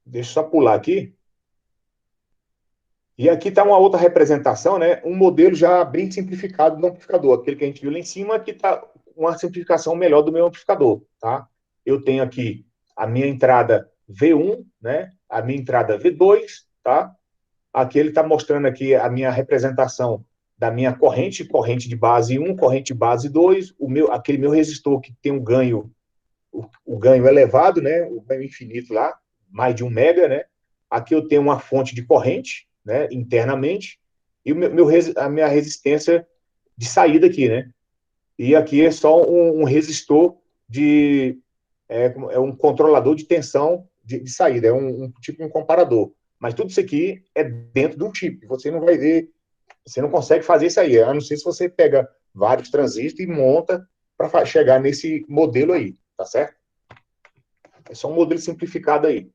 deixa eu só pular aqui. E aqui está uma outra representação, né? Um modelo já bem simplificado do amplificador. Aquele que a gente viu lá em cima, aqui está uma simplificação melhor do meu amplificador, tá? Eu tenho aqui a minha entrada V1, né? A minha entrada V2, tá? Aqui ele está mostrando aqui a minha representação da minha corrente de base 1, corrente de base 2, aquele meu resistor que tem um ganho, o ganho elevado, né? O ganho infinito lá, mais de 1 mega, né? Aqui eu tenho uma fonte de corrente, né, internamente, e a minha resistência de saída aqui, né? E aqui é só um resistor é um controlador de tensão de saída, é tipo um comparador. Mas tudo isso aqui é dentro de um chip. Você não vai ver, você não consegue fazer isso aí, a não ser se você pega vários transistores e monta para chegar nesse modelo aí, tá certo? É só um modelo simplificado aí,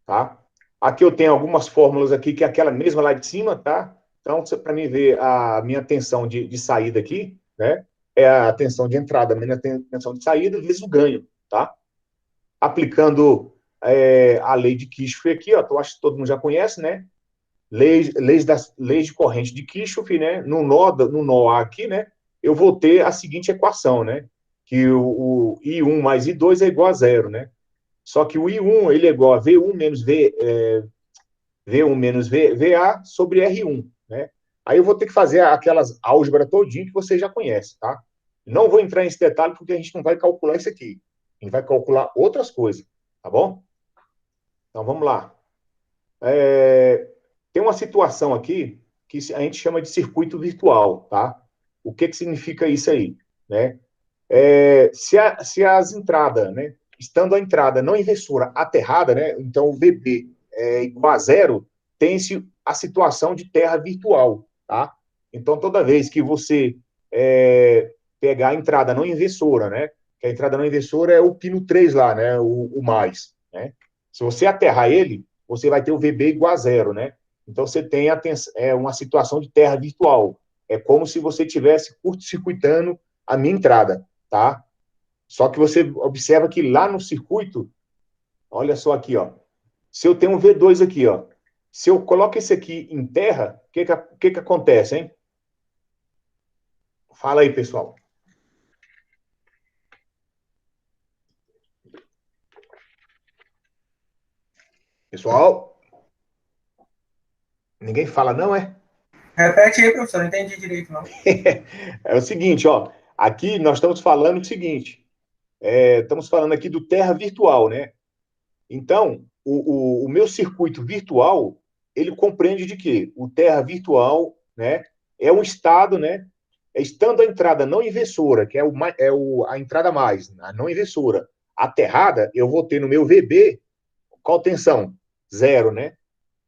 tá? Aqui eu tenho algumas fórmulas aqui, que é aquela mesma lá de cima, tá? Então, para mim ver a minha tensão de saída aqui, né? É a tensão de entrada, a minha tensão de saída, vezes o ganho, tá? Aplicando a lei de Kirchhoff aqui, ó, eu acho que todo mundo já conhece, né? Leis de corrente de Kirchhoff, né? No nó A aqui, né? Eu vou ter a seguinte equação, né? Que o I1 mais I2 é igual a zero, né? Só que o I1 ele é igual a V1 menos V1 menos VA sobre R1, né? Aí eu vou ter que fazer aquelas álgebra todinho que você já conhece, tá? Não vou entrar nesse detalhe porque a gente não vai calcular isso aqui. A gente vai calcular outras coisas, tá bom? Então vamos lá. Tem uma situação aqui que a gente chama de circuito virtual, tá? O que significa isso aí, né? Se as entradas, né? Estando a entrada não inversora aterrada, né? Então o VB é igual a zero, tem-se a situação de terra virtual, tá? Então toda vez que você pegar a entrada não inversora, né? Que a entrada não inversora é o pino 3 lá, né? O mais, né? Se você aterrar ele, você vai ter o VB igual a zero, né? Então você tem uma situação de terra virtual. É como se você estivesse curto-circuitando a minha entrada, tá? Só que você observa que lá no circuito, olha só aqui, ó. Se eu tenho um V2 aqui, ó. Se eu coloco esse aqui em terra, o que acontece, hein? Fala aí, pessoal. Pessoal? Ninguém fala, não, é? Repete aí, professor, não entendi direito, não. É o seguinte, ó. Aqui nós estamos falando o seguinte. Estamos falando aqui do terra virtual, né? Então, o meu circuito virtual, ele compreende de quê? O terra virtual, né, é um estado, né, estando a entrada não inversora, que é a entrada mais, a não inversora, aterrada, eu vou ter no meu VB, qual tensão? Zero, né?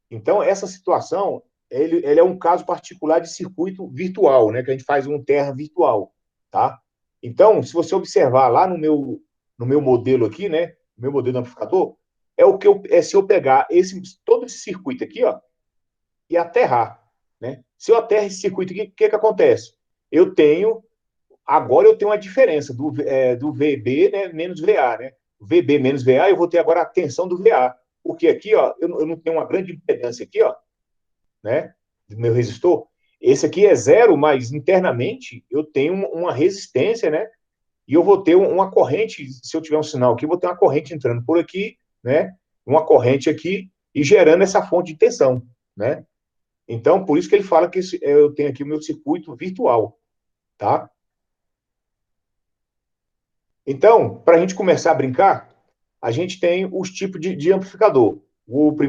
Então, essa situação, ele é um caso particular de circuito virtual, né, que a gente faz um terra virtual, tá? Então, se você observar lá no meu modelo aqui, né, no meu modelo do amplificador, se eu pegar todo esse circuito aqui, ó, e aterrar, né? Se eu aterro esse circuito aqui, o que acontece? Agora eu tenho uma diferença do VB, né, menos VA, né? VB menos VA, eu vou ter agora a tensão do VA, porque aqui, ó, eu não tenho uma grande impedância aqui, ó, né, do meu resistor. Esse aqui é zero, mas internamente eu tenho uma resistência, né? E eu vou ter uma corrente, se eu tiver um sinal aqui, eu vou ter uma corrente entrando por aqui, né? Uma corrente aqui e gerando essa fonte de tensão, né? Então, por isso que ele fala que eu tenho aqui o meu circuito virtual, tá? Então, para a gente começar a brincar, a gente tem os tipos de amplificador.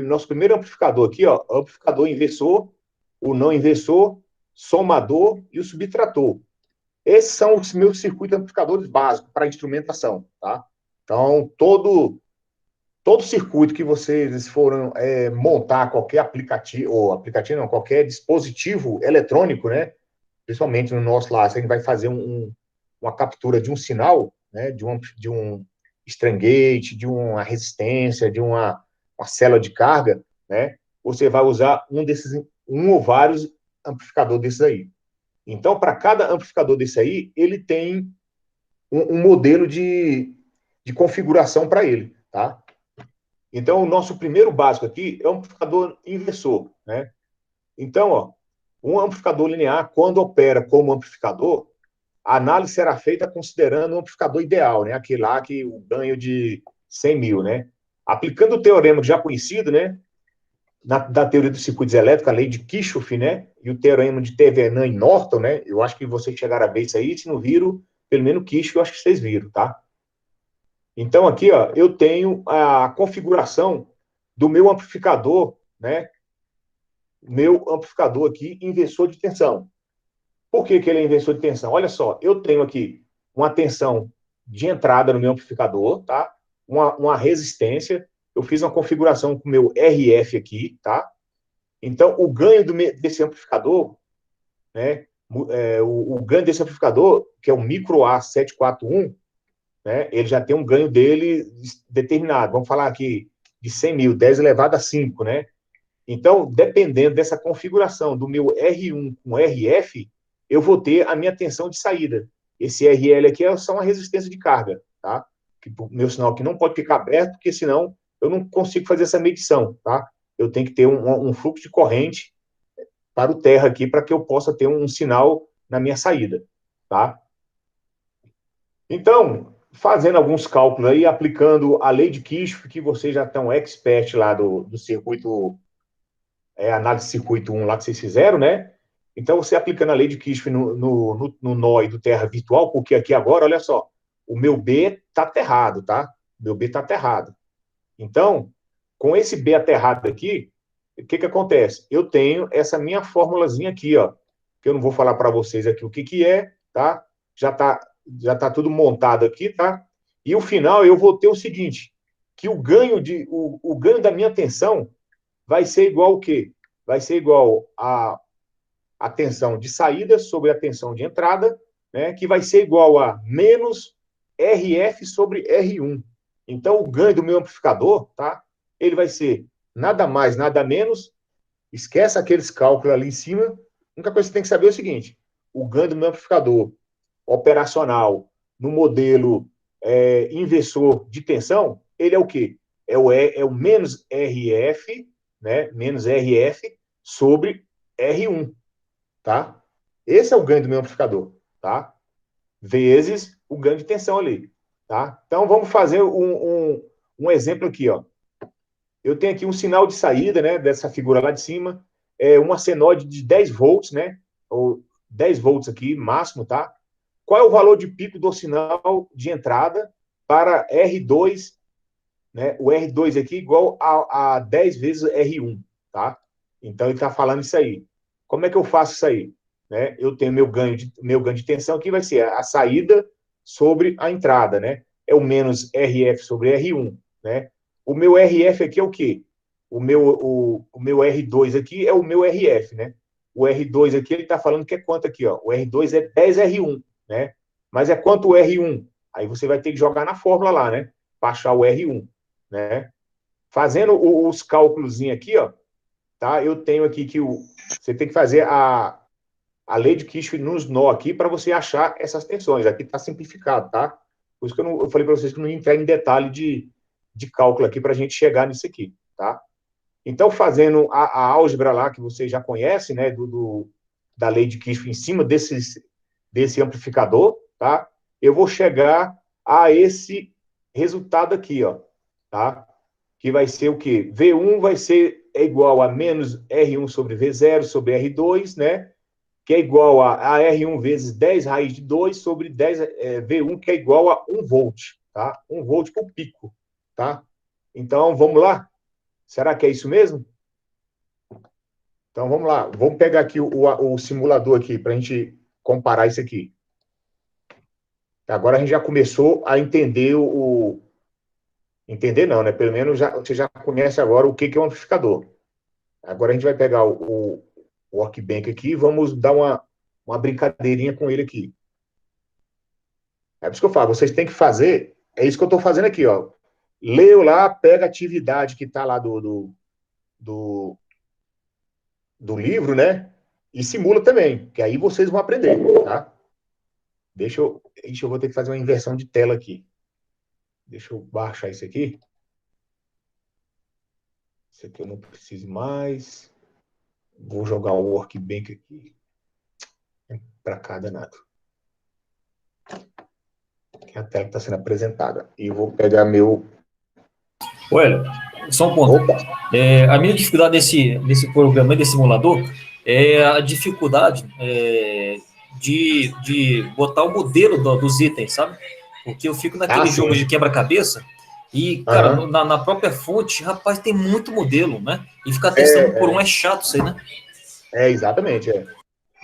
Nosso primeiro amplificador aqui, ó, amplificador inversor, o não inversor, somador e o subtrator. Esses são os meus circuitos amplificadores básicos para instrumentação, tá? Então, todo circuito que vocês foram montar qualquer aplicativo não, qualquer dispositivo eletrônico, né? Principalmente no nosso lá, se a gente vai fazer uma captura de um sinal, né? De um strain gate, de uma resistência, de uma célula de carga, né? Você vai usar um ou vários amplificadores desses aí. Então, para cada amplificador desse aí, ele tem um modelo de configuração para ele, tá? Então, o nosso primeiro básico aqui é um amplificador inversor, né? Então, ó, um amplificador linear, quando opera como amplificador, a análise será feita considerando um amplificador ideal, né? Aquele lá que o ganho de 100 mil, né? Aplicando o teorema já conhecido, né? Da teoria dos circuitos elétricos, a lei de Kirchhoff, né? E o teorema de Thevenin e Norton, né? Eu acho que vocês chegaram a ver isso aí. Se não viram, pelo menos Kirchhoff, eu acho que vocês viram, tá? Então, aqui, ó, eu tenho a configuração do meu amplificador, né? Meu amplificador aqui, inversor de tensão. Por que ele é inversor de tensão? Olha só, eu tenho aqui uma tensão de entrada no meu amplificador, tá? Uma resistência. Eu fiz uma configuração com o meu RF aqui, tá? Então, o ganho desse amplificador, né? O ganho desse amplificador, que é o Micro A741, né? Ele já tem um ganho dele determinado. Vamos falar aqui de 100 mil, 10 elevado a 5, né? Então, dependendo dessa configuração do meu R1 com RF, eu vou ter a minha tensão de saída. Esse RL aqui é só uma resistência de carga, tá? O meu sinal aqui não pode ficar aberto, porque senão eu não consigo fazer essa medição, tá? Eu tenho que ter um fluxo de corrente para o terra aqui, para que eu possa ter um sinal na minha saída, tá? Então, fazendo alguns cálculos aí, aplicando a lei de Kirchhoff, que vocês já estão expert lá do circuito, análise de circuito 1 lá que vocês fizeram, né? Então, você aplicando a lei de Kirchhoff no nó do terra virtual, porque aqui agora, olha só, o meu B está aterrado, tá? Meu B está aterrado. Então, com esse B aterrado aqui, o que acontece? Eu tenho essa minha formulazinha aqui, ó, que eu não vou falar para vocês aqui o que é, tá? Já tá tudo montado aqui, tá? E o final eu vou ter o seguinte, que o ganho da minha tensão vai ser igual o quê? Vai ser igual a tensão de saída sobre a tensão de entrada, né? Que vai ser igual a menos RF sobre R1. Então, o ganho do meu amplificador, tá? Ele vai ser nada mais, nada menos. Esquece aqueles cálculos ali em cima. A única coisa que você tem que saber é o seguinte: o ganho do meu amplificador operacional no modelo inversor de tensão, ele é o quê? É o menos RF, né? Menos RF sobre R1, tá? Esse é o ganho do meu amplificador, tá? Vezes o ganho de tensão ali, tá? Então, vamos fazer um exemplo aqui, ó. Eu tenho aqui um sinal de saída, né, dessa figura lá de cima, uma senoide de 10 volts, né, ou 10 volts aqui, máximo, tá? Qual é o valor de pico do sinal de entrada para R2, né? O R2 aqui igual a 10 vezes R1, tá? Então, ele está falando isso aí. Como é que eu faço isso aí? Né? Eu tenho meu ganho de tensão, que vai ser a saída sobre a entrada, né? É o menos RF sobre R1, né? O meu RF aqui é o quê? O meu R2 aqui é o meu RF, né? O R2 aqui, ele está falando que é quanto aqui, ó? O R2 é 10 R1, né? Mas é quanto o R1? Aí você vai ter que jogar na fórmula lá, né? Para achar o R1, né? Fazendo os cálculos aqui, ó, tá? Eu tenho aqui que você tem que fazer a lei de Kirchhoff nos nó aqui para você achar essas tensões. Aqui está simplificado, tá? Por isso que eu falei para vocês que não ia entrar em detalhe de cálculo aqui para a gente chegar nisso aqui, tá? Então, fazendo a álgebra lá que vocês já conhecem, né, da lei de Kirchhoff em cima desse amplificador, tá? Eu vou chegar a esse resultado aqui, ó, tá? Que vai ser o quê? V1 vai ser igual a menos R1 sobre V0 sobre R2, né? Que é igual a R1 vezes 10 raiz de 2 sobre 10 V1, que é igual a 1 volt, tá? 1 volt por pico, tá? Então, vamos lá? Será que é isso mesmo? Então, vamos lá. Vamos pegar aqui o simulador aqui para a gente comparar isso aqui. Agora a gente já começou a entender Entender não, né? Pelo menos você já conhece agora o que é um amplificador. Agora a gente vai pegar o Workbench aqui e vamos dar uma brincadeirinha com ele aqui. É por isso que eu falo, vocês têm que fazer, é isso que eu estou fazendo aqui, ó. Leu lá, pega a atividade que está lá do, do livro, né? E simula também, que aí vocês vão aprender, tá? Eu vou ter que fazer uma inversão de tela aqui. Deixa eu baixar isso aqui. Isso aqui eu não preciso mais. Vou jogar o Workbench aqui. Para cá, danado. Que a tela está sendo apresentada. E vou pegar meu... Olha, só um ponto. A minha dificuldade nesse programa, desse simulador, é a dificuldade de botar o modelo dos itens, sabe? Porque eu fico naquele jogo de quebra-cabeça e, cara, na própria fonte, rapaz, tem muito modelo, né? E ficar testando por um é chato isso aí, né? Exatamente,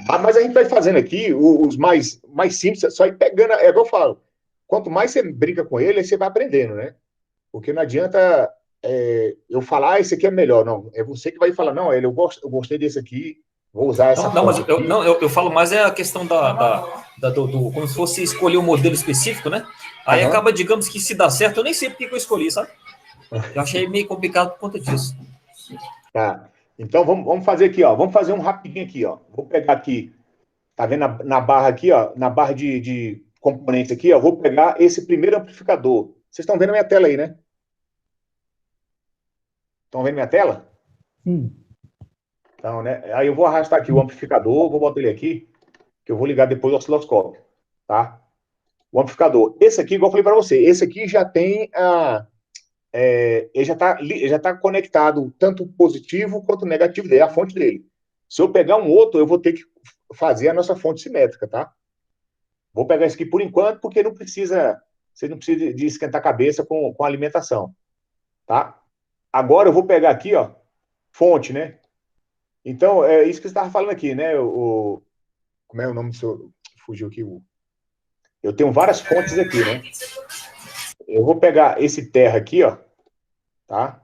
Mas a gente vai fazendo aqui os mais simples, só ir pegando, é igual eu falo, quanto mais você brinca com ele, aí você vai aprendendo, né? Porque não adianta eu falar, esse aqui é melhor, não. É você que vai falar, não, eu gostei desse aqui, vou usar essa fonte aqui. Eu falo mais a questão como se fosse escolher um modelo específico, né? Aí acaba, digamos que se dá certo, eu nem sei porque que eu escolhi, sabe? Eu achei meio complicado por conta disso. Tá. Então vamos fazer aqui, ó. Vamos fazer um rapidinho aqui, ó. Vou pegar aqui, tá vendo na barra aqui, ó? Na barra de componentes aqui, ó. Vou pegar esse primeiro amplificador. Vocês estão vendo a minha tela aí, né? Estão vendo minha tela? Sim. Então, né? Aí eu vou arrastar aqui o amplificador, vou botar ele aqui, que eu vou ligar depois o osciloscópio, tá? O amplificador. Esse aqui, igual eu falei para você, esse aqui já tem ele já tá conectado tanto positivo quanto negativo dele, a fonte dele. Se eu pegar um outro, eu vou ter que fazer a nossa fonte simétrica, tá? Vou pegar esse aqui por enquanto, porque você não precisa de esquentar a cabeça com a alimentação, tá? Agora eu vou pegar aqui, ó, fonte, né? Então, é isso que você estava falando aqui, né? Como é o nome do seu... Fugiu aqui. Eu tenho várias fontes aqui, né? Eu vou pegar esse terra aqui, ó, tá?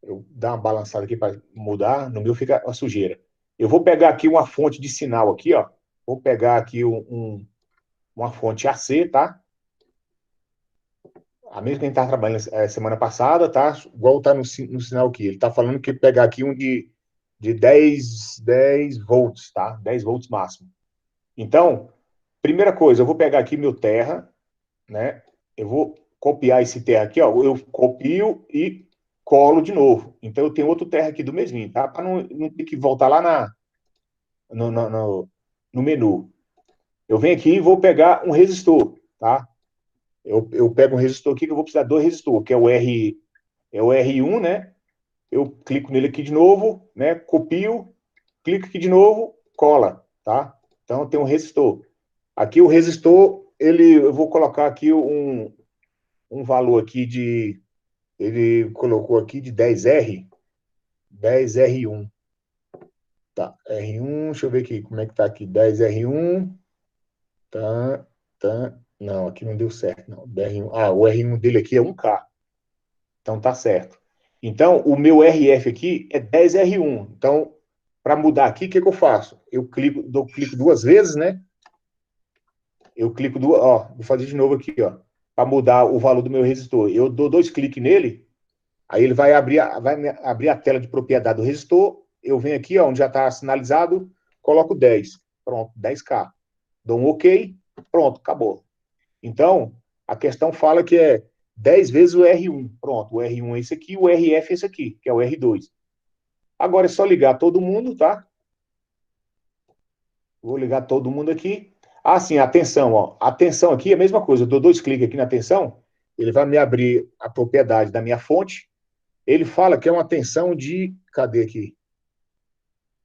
Eu dar uma balançada aqui para mudar, no meu fica a sujeira. Eu vou pegar aqui uma fonte de sinal aqui, ó. Vou pegar aqui uma fonte AC, tá? A mesma que a gente estava trabalhando semana passada, tá? Igual tá no sinal aqui. Ele está falando que pegar aqui um de 10 volts, tá? 10 volts máximo. Então, primeira coisa, eu vou pegar aqui meu terra, né? Eu vou copiar esse terra aqui, ó. Eu copio e colo de novo. Então, eu tenho outro terra aqui do mesminho, tá? Para não ter que voltar lá no menu. Eu venho aqui e vou pegar um resistor, tá? Eu pego um resistor aqui que eu vou precisar de 2 resistores, que é o R1, né? Eu clico nele aqui de novo, né? Copio, clico aqui de novo, cola, tá? Então, tem um resistor. Aqui o resistor, eu vou colocar aqui um valor aqui ele colocou aqui de 10R1. Tá, R1, deixa eu ver aqui como é que tá aqui, 10R1, não, aqui não deu certo, não, R1, o R1 dele aqui é 1K, então tá certo. Então, o meu RF aqui é 10R1, então, para mudar aqui, o que eu faço? Eu clico 2 vezes, né? Eu clico vou fazer de novo aqui, ó, para mudar o valor do meu resistor. Eu dou 2 cliques nele, aí ele vai abrir a tela de propriedade do resistor. Eu venho aqui, ó, onde já está sinalizado, coloco 10. Pronto, 10K. Dou um OK, pronto, acabou. Então, a questão fala que é 10 vezes o R1. Pronto, o R1 é esse aqui, o RF é esse aqui, que é o R2. Agora é só ligar todo mundo, tá? Vou ligar todo mundo aqui. Sim, atenção, ó. Atenção aqui é a mesma coisa. Eu dou 2 cliques aqui na atenção, ele vai me abrir a propriedade da minha fonte. Ele fala que é uma tensão de... Cadê aqui?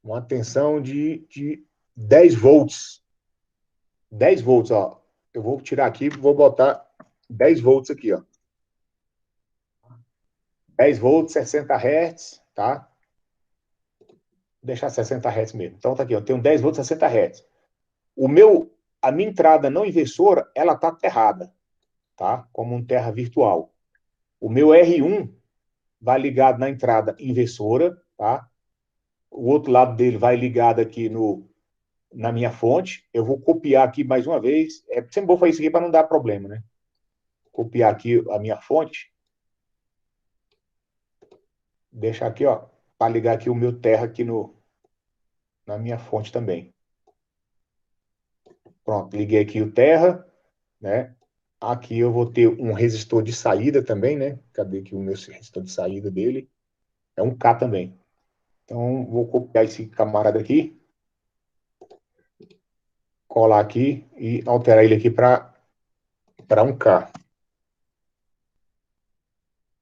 Uma tensão de 10 volts. 10 volts, ó. Eu vou tirar aqui e vou botar 10 volts aqui, ó. 10 volts, 60 Hz, tá? Vou deixar 60 Hz mesmo. Então tá aqui, eu tenho 10 volts, 60 Hz. A minha entrada não inversora, ela tá aterrada, tá? Como um terra virtual. O meu R1 vai ligado na entrada inversora, tá? O outro lado dele vai ligado aqui na minha fonte. Eu vou copiar aqui mais uma vez. É sempre bom fazer isso aqui para não dar problema, né? Copiar aqui a minha fonte. Deixar aqui, ó, para ligar aqui o meu terra aqui na minha fonte também. Pronto, liguei aqui o terra, né? Aqui eu vou ter um resistor de saída também, né? Cadê aqui o meu resistor de saída dele? É 1K também. Então, vou copiar esse camarada aqui, colar aqui e alterar ele aqui para 1K.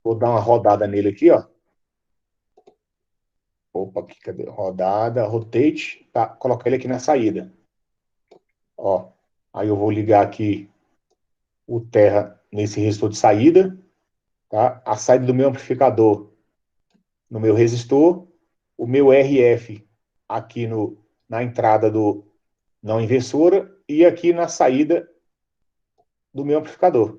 Vou dar uma rodada nele aqui, ó. Opa, aqui, cadê? Rodada, rotate, tá? Colocar ele aqui na saída. Ó, aí eu vou ligar aqui o Terra nesse resistor de saída, tá? A saída do meu amplificador no meu resistor, o meu RF aqui na entrada do não inversora e aqui na saída do meu amplificador.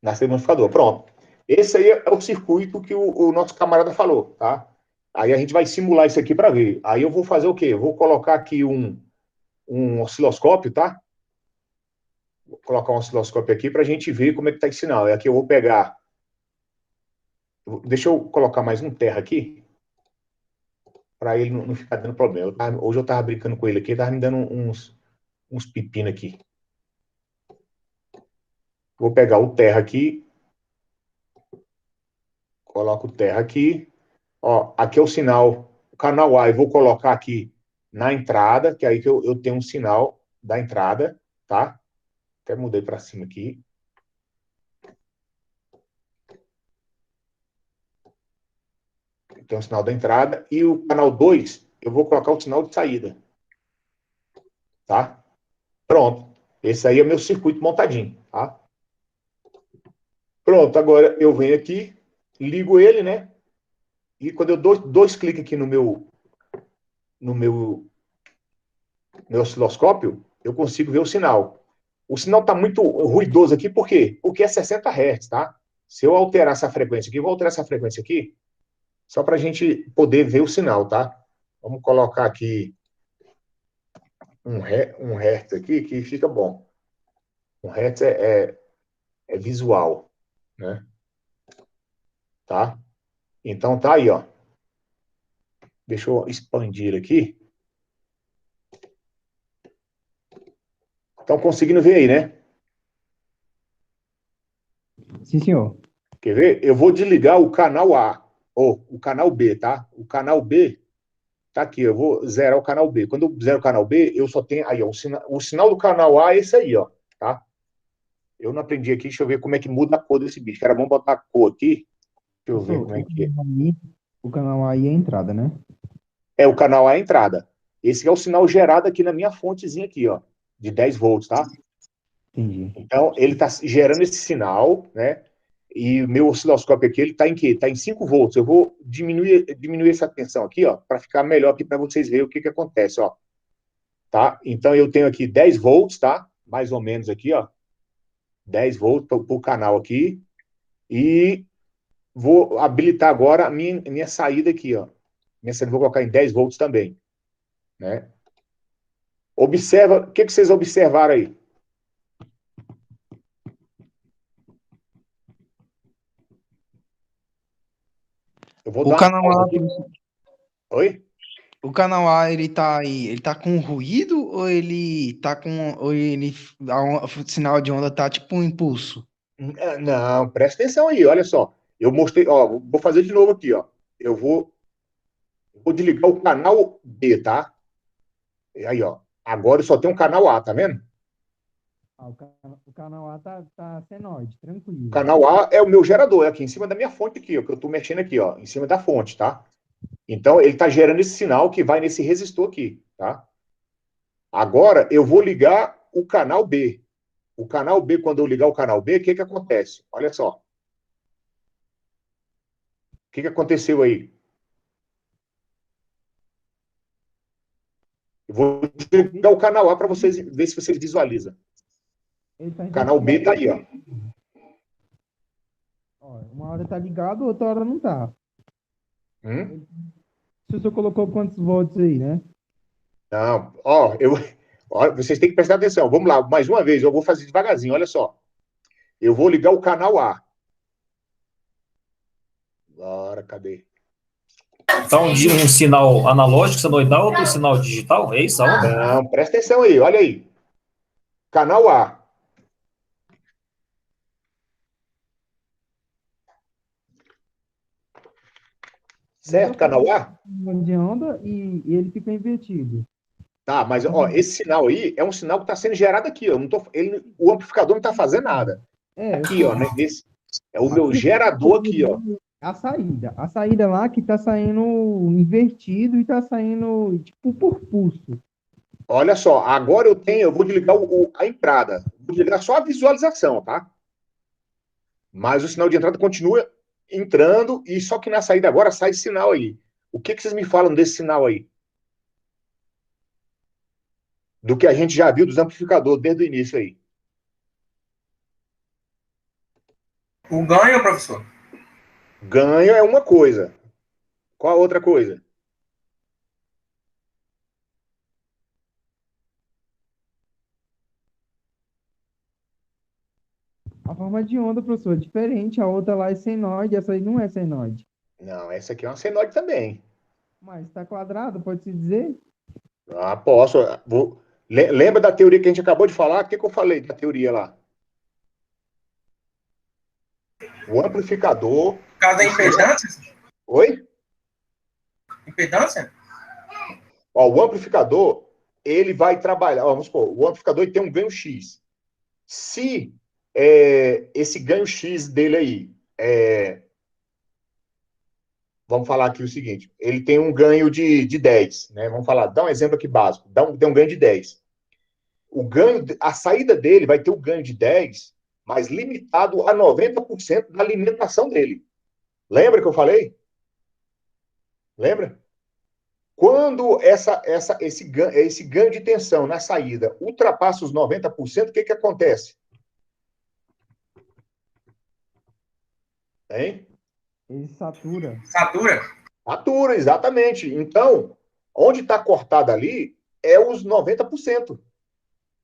Na saída do amplificador, pronto. Esse aí é o circuito que o nosso camarada falou, tá? Aí a gente vai simular isso aqui para ver. Aí eu vou fazer o quê? Eu vou colocar aqui um osciloscópio, tá? Vou colocar um osciloscópio aqui para a gente ver como é que está esse sinal. E aqui eu vou pegar... Deixa eu colocar mais um terra aqui, para ele não ficar dando problema. Hoje eu estava brincando com ele aqui, ele estava me dando uns pepinos aqui. Vou pegar o terra aqui, coloco o terra aqui. Ó, aqui é o sinal, o canal A, eu vou colocar aqui na entrada, que é aí que eu tenho um sinal da entrada, tá? Até mudei para cima aqui. Tem um sinal da entrada. E o canal 2, eu vou colocar o sinal de saída. Tá? Pronto. Esse aí é o meu circuito montadinho, tá? Pronto, agora eu venho aqui, ligo ele, né? E quando eu dou dois cliques aqui no meu osciloscópio, eu consigo ver o sinal. O sinal está muito ruidoso aqui, por quê? Porque é 60 Hz, tá? Se eu alterar essa frequência aqui, vou alterar essa frequência aqui, só para a gente poder ver o sinal, tá? Vamos colocar aqui um Hertz aqui, que fica bom. Um Hertz é visual, né? Tá? Então tá aí, ó. Deixa eu expandir aqui. Estão conseguindo ver aí, né? Sim, senhor. Quer ver? Eu vou desligar o canal A, ou o canal B, tá? O canal B tá aqui, eu vou zerar o canal B. Quando eu zero o canal B, eu só tenho aí, ó, o sinal do canal A é esse aí, ó, tá? Eu não aprendi aqui, deixa eu ver como é que muda a cor desse bicho. Era bom botar a cor aqui. Deixa eu ver como é que é. O canal aí é a entrada, né? É, o canal A é a entrada. Esse é o sinal gerado aqui na minha fontezinha aqui, ó, de 10 volts, tá? Entendi. Então, ele está gerando esse sinal, né? E o meu osciloscópio aqui, ele está em quê? Está em 5 volts. Eu vou diminuir essa tensão aqui, ó, para ficar melhor aqui para vocês verem o que acontece, ó. Tá? Então, eu tenho aqui 10 volts, tá? Mais ou menos aqui, ó. 10 volts para o canal aqui. E vou habilitar agora a minha saída aqui, ó. Minha saída vou colocar em 10 volts também, né? Observa, o que vocês observaram aí? Eu vou O dar canal uma pausa A, aqui. Oi? o canal A, ele tá aí, ele tá com ruído ou ele tá com, ou ele, o sinal de onda tá tipo um impulso? Não, presta atenção aí, olha só. Eu mostrei, ó, vou fazer de novo aqui, ó. Eu vou desligar o canal B, tá? E aí, ó. Agora só tem um canal A, tá vendo? O canal A tá senoide, O tranquilo. canal A é o meu gerador, é aqui em cima da minha fonte aqui, ó, que eu tô mexendo aqui, ó, em cima da fonte, tá? Então, ele tá gerando esse sinal que vai nesse resistor aqui, tá? Agora, eu vou ligar o canal B. O canal B, quando eu ligar o canal B, o que que acontece? Olha só. O que que aconteceu aí? Eu vou desligar o canal A para vocês ver se vocês visualizam. O canal B tá aí, ó. Ó, uma hora tá ligado, outra hora não tá. Hum? O senhor colocou quantos volts aí, né? Não, ó, vocês têm que prestar atenção. Vamos lá, mais uma vez, eu vou fazer devagarzinho, olha só. Eu vou ligar o canal A. Agora, cadê? Então, de um sinal analógico, senoidal, outro sinal digital, é isso? Aonde? Não, presta atenção aí, olha aí. Canal A. Certo, canal A? De onda e ele fica invertido. Tá, mas ó, esse sinal aí é um sinal que está sendo gerado aqui, ó. O amplificador não está fazendo nada. Aqui, ó, né, é o meu gerador aqui, ó. A saída lá que tá saindo invertido e tá saindo tipo por pulso. Olha só, agora eu vou desligar a entrada. Vou desligar só a visualização, tá? Mas o sinal de entrada continua entrando, e só que na saída agora sai esse sinal aí. O que vocês me falam desse sinal aí? Do que a gente já viu dos amplificadores desde o início aí. O ganho, professor? Ganho é uma coisa. Qual a outra coisa? A forma de onda, professor, é diferente. A outra lá é senoide, essa aí não é senoide. Não, essa aqui é uma senoide também. Mas tá quadrado, pode-se dizer? Ah, posso. Lembra da teoria que a gente acabou de falar? O que eu falei da teoria lá? O amplificador. Por causa da impedância? Oi? Impedância? Ó, o amplificador, ele vai trabalhar. Ó, vamos supor, o amplificador ele tem um ganho X. Se esse ganho X dele aí, vamos falar aqui o seguinte, ele tem um ganho de 10, né? Vamos falar, dá um exemplo aqui básico, tem um ganho de 10. A saída dele vai ter o ganho de 10, mas limitado a 90% da alimentação dele. Lembra que eu falei? Lembra? Quando esse ganho de tensão na saída ultrapassa os 90%, o que acontece? Hein? Ele satura. Satura? Satura, exatamente. Então, onde está cortado ali é os 90%.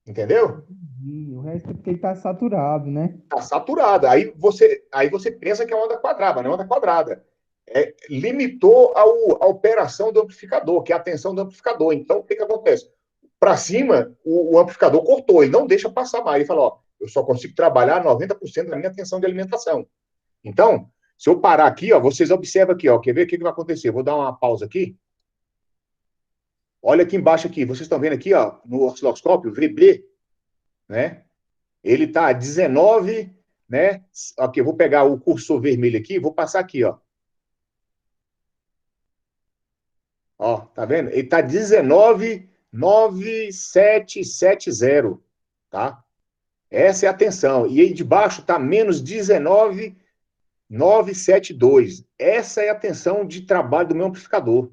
Entendeu? E o resto é porque ele tá saturado, né? Está saturado. Aí você pensa que é onda quadrada, mas não é onda quadrada. Limitou a operação do amplificador, que é a tensão do amplificador. Então, o que acontece? Para cima, o amplificador cortou, ele não deixa passar mais. Ele fala, ó, eu só consigo trabalhar 90% da minha tensão de alimentação. Então, se eu parar aqui, ó, vocês observam aqui, ó, quer ver o que vai acontecer? Vou dar uma pausa aqui. Olha aqui embaixo aqui, vocês estão vendo aqui, ó, no osciloscópio, VB, né? Ele está a 19, né? Aqui, eu vou pegar o cursor vermelho aqui, vou passar aqui, ó. Ó, tá vendo? Ele está 19,9770, tá? Essa é a tensão. E aí de baixo está menos 19,972. Essa é a tensão de trabalho do meu amplificador,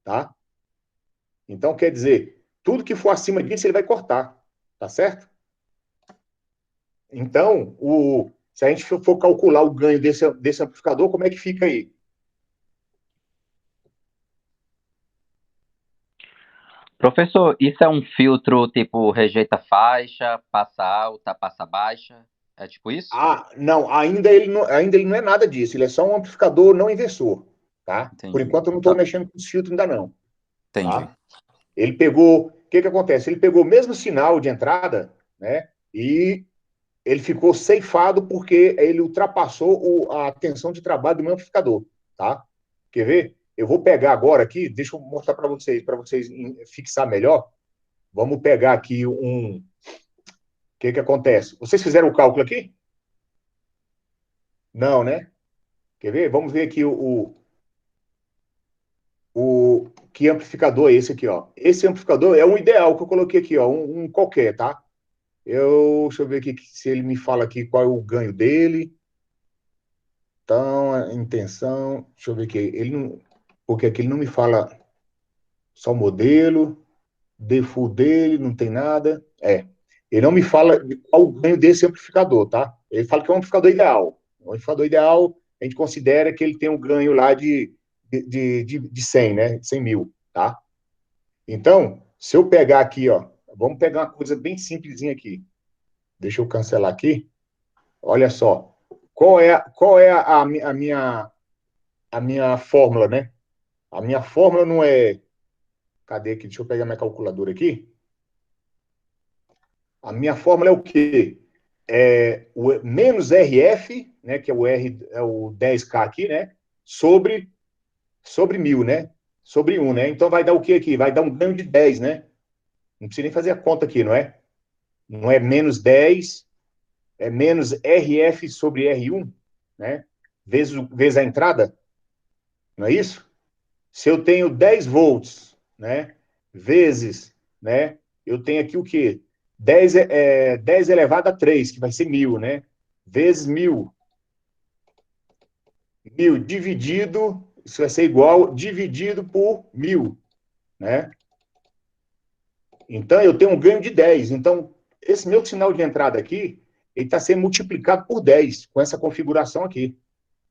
tá? Então, quer dizer, tudo que for acima disso, ele vai cortar, tá certo? Então, se a gente for calcular o ganho desse amplificador, como é que fica aí? Professor, isso é um filtro tipo rejeita faixa, passa alta, passa baixa? É tipo isso? Ah, não, ainda ele não é nada disso, ele é só um amplificador não inversor, tá? Entendi. Por enquanto eu não estou mexendo com os filtros ainda não. Entendi. Tá? Ele pegou, o que acontece? Ele pegou o mesmo sinal de entrada, né? E ele ficou ceifado porque ele ultrapassou a tensão de trabalho do meu amplificador, tá? Quer ver? Eu vou pegar agora aqui, deixa eu mostrar para vocês fixar melhor. Vamos pegar aqui o que acontece? Vocês fizeram o cálculo aqui? Não, né? Quer ver? Vamos ver aqui que amplificador é esse aqui, ó. Esse amplificador é um ideal que eu coloquei aqui, ó, um qualquer, tá? Deixa eu ver aqui se ele me fala aqui qual é o ganho dele. Então, a intenção, deixa eu ver aqui, porque aqui ele não me fala só o modelo, default dele, não tem nada. Ele não me fala qual o ganho desse amplificador, tá? Ele fala que é um amplificador ideal. Um amplificador ideal, a gente considera que ele tem um ganho lá de 100, né? 100 mil, tá? Então, se eu pegar aqui, ó, vamos pegar uma coisa bem simplesinha aqui. Deixa eu cancelar aqui. Olha só. Qual é a minha fórmula, né? A minha fórmula não é... Cadê aqui? Deixa eu pegar minha calculadora aqui. A minha fórmula é o quê? É o menos RF, né, que é o 10K aqui, né, sobre sobre 1000, né? Sobre 1, né? Então vai dar o que aqui? Vai dar um ganho de 10, né? Não precisa nem fazer a conta aqui, não é? Não é menos 10, é menos RF sobre R1, né? Vezes a entrada, não é isso? Se eu tenho 10 volts, né? Vezes, né? Eu tenho aqui o quê? 10 elevado a 3, que vai ser 1000, né? Vezes 1000. 1000 dividido, isso vai ser igual, dividido por 1000, né? Então, eu tenho um ganho de 10. Então, esse meu sinal de entrada aqui, ele está sendo multiplicado por 10 com essa configuração aqui.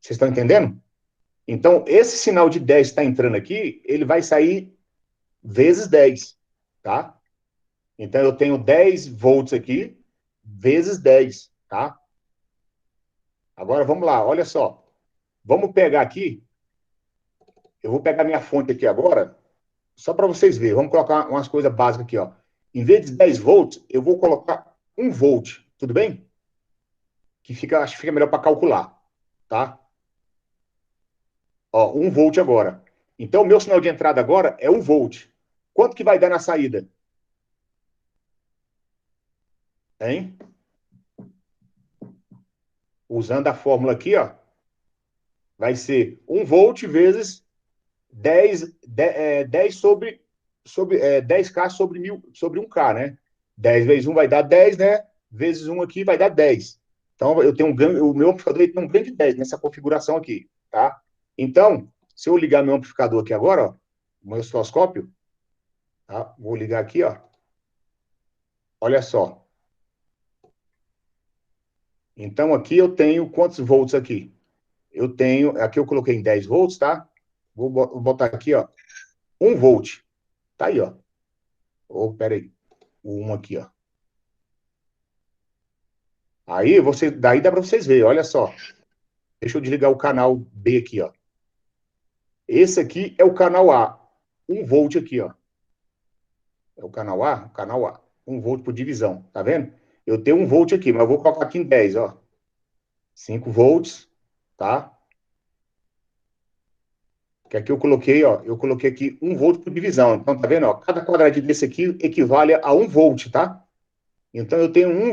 Vocês estão entendendo? Então, esse sinal de 10 que está entrando aqui, ele vai sair vezes 10, tá? Então, eu tenho 10 volts aqui, vezes 10, tá? Agora, vamos lá, olha só. Vamos pegar aqui, eu vou pegar minha fonte aqui agora, só para vocês verem. Vamos colocar umas coisas básicas aqui, ó. Em vez de 10 volts, eu vou colocar 1 volt, tudo bem? Acho que fica melhor para calcular, tá? Ó, 1 volt agora. Então, o meu sinal de entrada agora é 1 volt. Quanto que vai dar na saída? Hein? Usando a fórmula aqui, ó, vai ser 1 volt vezes 10 10K sobre 1000, sobre 1K, né? 10 vezes 1 vai dar 10, né? Vezes 1 aqui vai dar 10. Então, eu tenho um ganho, o meu amplificador tem um ganho de 10 nessa configuração aqui, tá? Então, se eu ligar meu amplificador aqui agora, ó, o meu osciloscópio, tá? Vou ligar aqui, ó. Olha só. Então, aqui eu tenho quantos volts aqui? Aqui eu coloquei em 10 volts, tá? Vou botar aqui, ó, 1 volt. Tá aí, ó. Peraí. O 1 aqui, ó. Aí, daí dá para vocês verem, olha só. Deixa eu desligar o canal B aqui, ó. Esse aqui é o canal A. 1 volt aqui, ó. É o canal A? Canal A. 1 volt por divisão, tá vendo? Eu tenho 1 volt aqui, mas eu vou colocar aqui em 10, ó. 5 volts, tá? Que aqui eu coloquei, ó. Eu coloquei aqui 1 volt por divisão. Então, tá vendo, ó? Cada quadradinho desse aqui equivale a 1 volt, tá? Então, eu tenho 1,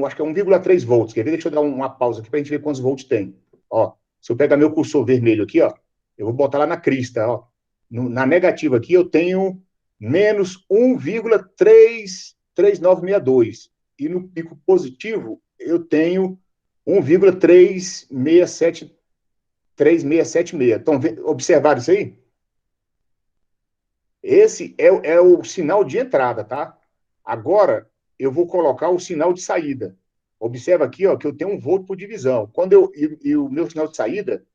acho que é 1,3 volts. Quer ver? Deixa eu dar uma pausa aqui para a gente ver quantos volts tem. Ó, se eu pegar meu cursor vermelho aqui, ó, eu vou botar lá na crista, ó. Na negativa aqui eu tenho menos 1,33962. E no pico positivo eu tenho 1,3676. Então, observaram isso aí? Esse é o sinal de entrada, tá? Agora, eu vou colocar o sinal de saída. Observa aqui, ó, que eu tenho 1 volt por divisão. E o meu sinal de saída,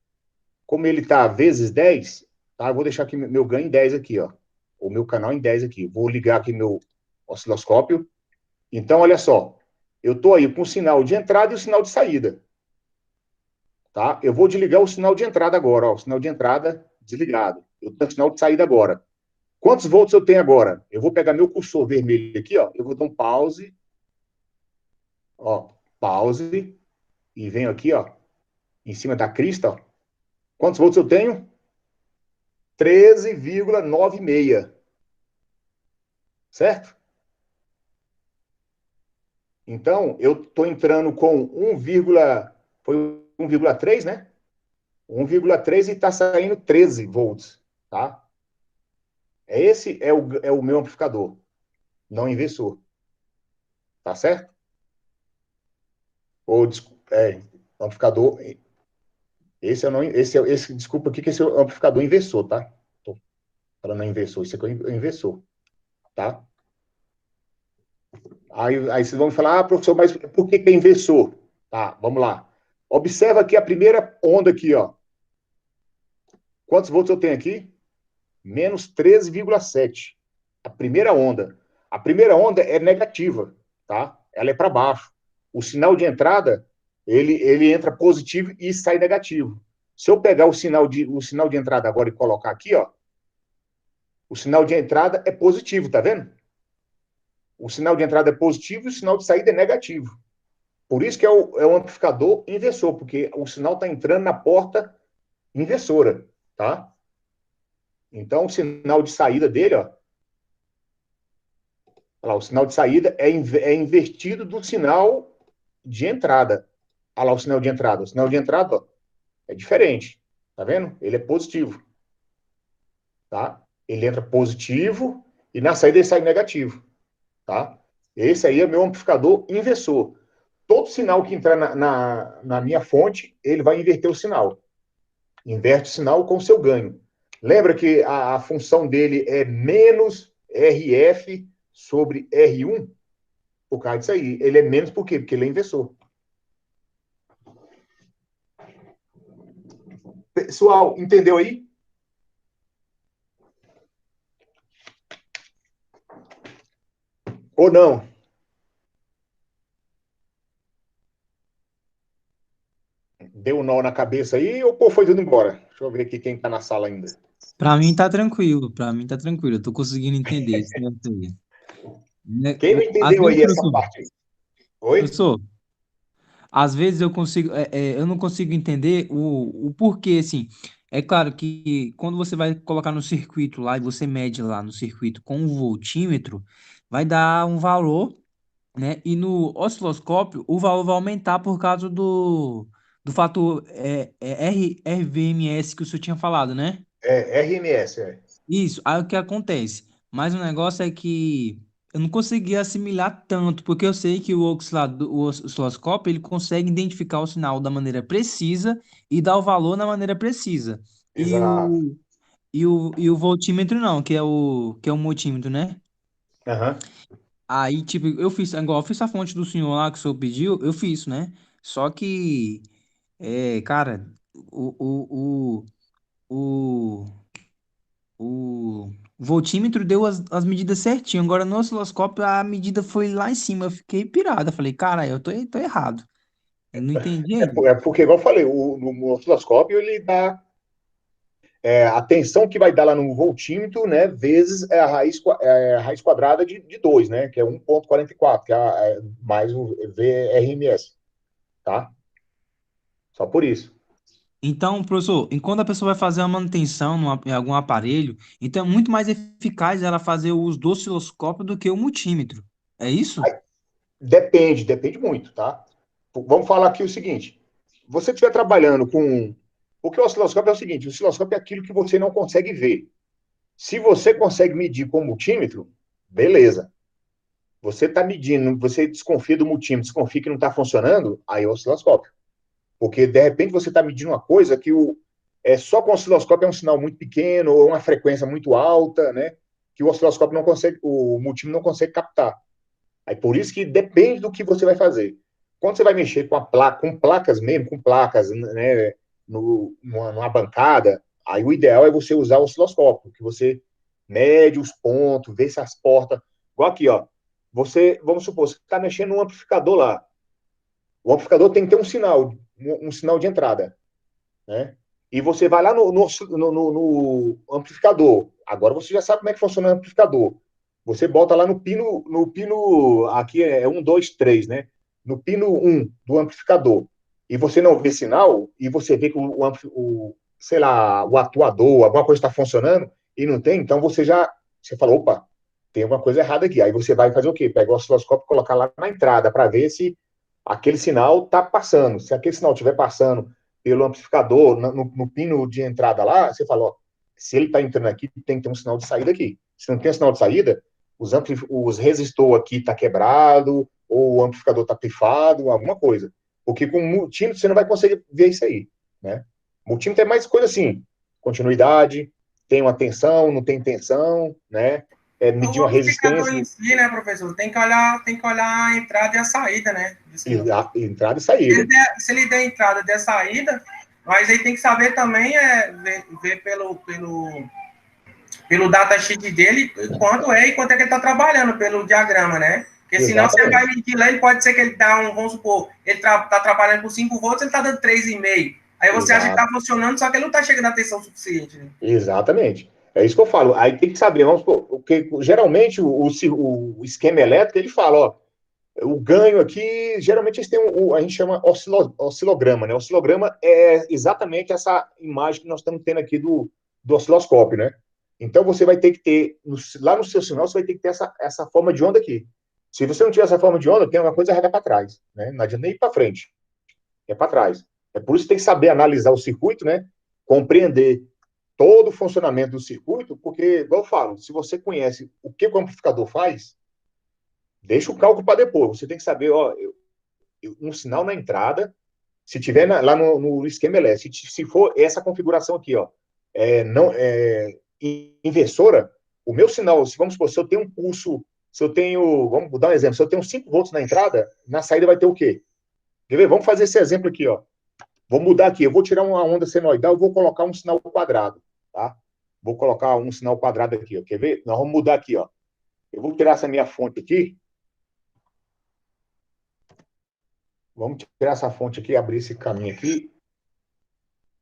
como ele está vezes 10, tá? Eu vou deixar aqui meu ganho em 10 aqui, ó. O meu canal em 10 aqui. Vou ligar aqui meu osciloscópio. Então, olha só. Eu estou aí com o sinal de entrada e o sinal de saída. Tá? Eu vou desligar o sinal de entrada agora, ó. O sinal de entrada desligado. Eu tenho o sinal de saída agora. Quantos volts eu tenho agora? Eu vou pegar meu cursor vermelho aqui, ó. Eu vou dar um pause. Ó, pause. E venho aqui, ó. Em cima da crista, ó. Quantos volts eu tenho? 13,96. Certo? Então, eu estou entrando com 1,3, né? 1,3 e está saindo 13 volts, tá? Esse é o meu amplificador, não inversor. Tá certo? Amplificador. Desculpa aqui, que esse é o amplificador inversor, tá? Tô falando inversor, isso aqui é o inversor, tá? Aí vocês vão me falar, professor, mas por que é inversor? Tá, vamos lá. Observa aqui a primeira onda aqui, ó. Quantos volts eu tenho aqui? Menos 13,7. A primeira onda. A primeira onda é negativa, tá? Ela é para baixo. O sinal de entrada, ele entra positivo e sai negativo. Se eu pegar o sinal de entrada agora e colocar aqui, ó, o sinal de entrada é positivo, tá vendo? O sinal de entrada é positivo e o sinal de saída é negativo. Por isso que é o amplificador inversor, porque o sinal está entrando na porta inversora, tá? Então, o sinal de saída dele, ó, olha lá, o sinal de saída é invertido do sinal de entrada. Olha lá o sinal de entrada. O sinal de entrada, ó, é diferente. Tá vendo? Ele é positivo. Tá? Ele entra positivo e na saída ele sai negativo. Tá? Esse aí é meu amplificador inversor. Todo sinal que entrar na minha fonte, ele vai inverter o sinal. Inverte o sinal com o seu ganho. Lembra que a função dele é menos RF sobre R1? Por causa disso aí. Ele é menos por quê? Porque ele é inversor. Pessoal, entendeu aí? Ou não? Deu um nó na cabeça aí ou pô, foi tudo embora? Deixa eu ver aqui quem tá na sala ainda. Pra mim tá tranquilo, eu tô conseguindo entender esse negócio aí. Né, Quem não Às entendeu vezes, aí essa parte aí? Oi? professor, às vezes eu consigo, eu não consigo entender o porquê, assim. É claro que quando você vai colocar no circuito lá e você mede lá no circuito com um voltímetro, vai dar um valor, né? E no osciloscópio o valor vai aumentar por causa do fator RVMS que o senhor tinha falado, né? É RMS, é. Isso, aí o que acontece? Mas o negócio é que eu não consegui assimilar tanto, porque eu sei que o osciloscópio ele consegue identificar o sinal da maneira precisa e dar o valor na maneira precisa. E Exato. o voltímetro não, que é o multímetro, né? Aham. Aí, tipo, igual eu fiz a fonte do senhor lá que o senhor pediu, eu fiz, né? Só que, cara, o, o, o voltímetro deu as medidas certinho. Agora no osciloscópio a medida foi lá em cima. Eu fiquei pirado. Eu falei, cara, eu tô errado. Eu não entendi ainda. É porque, igual eu falei, no osciloscópio ele dá a tensão que vai dar lá no voltímetro, né, vezes a raiz quadrada de 2, né, que é 1,44, que é mais o VRMS, tá? Só por isso. Então, professor, enquanto a pessoa vai fazer a manutenção em algum aparelho, então é muito mais eficaz ela fazer o uso do osciloscópio do que o multímetro. É isso? Depende muito, tá? Vamos falar aqui o seguinte: você estiver trabalhando com. Porque o osciloscópio é o seguinte: o osciloscópio é aquilo que você não consegue ver. Se você consegue medir com o multímetro, beleza. Você está medindo, você desconfia do multímetro, desconfia que não está funcionando, aí é o osciloscópio. Porque, de repente, você está medindo uma coisa que só com o osciloscópio é um sinal muito pequeno, ou uma frequência muito alta, né? Que o osciloscópio não consegue, o multímetro não consegue captar. Aí por isso que depende do que você vai fazer. Quando você vai mexer com com placas mesmo, com placas, né, numa bancada, aí o ideal é você usar o osciloscópio, que você mede os pontos, vê se as portas. Igual aqui, ó. Vamos supor, você está mexendo num amplificador lá. O amplificador tem que ter um sinal de entrada, né? E você vai lá no amplificador. Agora você já sabe como é que funciona o amplificador. Você bota lá no pino, aqui é 1, 2, 3, né? No pino 1 do amplificador. E você não vê sinal, e você vê que sei lá, o atuador, alguma coisa está funcionando, e não tem, então você fala, opa, tem alguma coisa errada aqui. Aí você vai fazer o quê? Pega o osciloscópio e colocar lá na entrada, para ver se aquele sinal está passando. Se aquele sinal estiver passando pelo amplificador, no pino de entrada lá, você fala, ó, se ele está entrando aqui, tem que ter um sinal de saída aqui. Se não tem um sinal de saída, os resistor aqui está quebrado, ou o amplificador está pifado, alguma coisa. Porque com multímetro você não vai conseguir ver isso aí, né? Multímetro é mais coisa assim, continuidade, tem uma tensão, não tem tensão, né? Medir O uma amplificador resistência. em si, né, professor? Tem que olhar a entrada e a saída, né? Entrada e saída. Se ele der entrada e der saída, mas aí tem que saber também ver pelo datasheet dele quanto é e quanto é que ele está trabalhando pelo diagrama, né? Porque senão você vai medir lá, ele pode ser que ele dá vamos supor, ele está trabalhando com 5 volts, ele está dando 3,5. Aí você acha que está funcionando, só que ele não está chegando a tensão suficiente. Né? Exatamente. É isso que eu falo. Aí tem que saber, vamos supor, porque geralmente o esquema elétrico, ele fala, ó, O ganho aqui, geralmente eles têm a gente chama oscilograma, né? Oscilograma é exatamente essa imagem que nós estamos tendo aqui do osciloscópio, né? Então você vai ter que ter, lá no seu sinal, você vai ter que ter essa forma de onda aqui. Se você não tiver essa forma de onda, tem uma coisa errada para trás, né? Não adianta nem ir para frente, é para trás. É por isso que tem que saber analisar o circuito, né? Compreender todo o funcionamento do circuito, porque, igual eu falo, se você conhece o que o amplificador faz, deixa o cálculo para depois. Você tem que saber, ó, um sinal na entrada, se tiver lá no esquema elétrico, se for essa configuração aqui, ó, não, inversora, o meu sinal, se vamos supor, se eu tenho um pulso, se eu tenho, vamos dar um exemplo, se eu tenho 5 volts na entrada, na saída vai ter o quê? Quer ver? Vamos fazer esse exemplo aqui, ó. Vou mudar aqui, eu vou tirar uma onda senoidal, eu vou colocar um sinal quadrado, tá? Vou colocar um sinal quadrado aqui, ó. Quer ver? Nós vamos mudar aqui, ó. Eu vou tirar essa minha fonte aqui. Vamos tirar essa fonte aqui, abrir esse caminho aqui.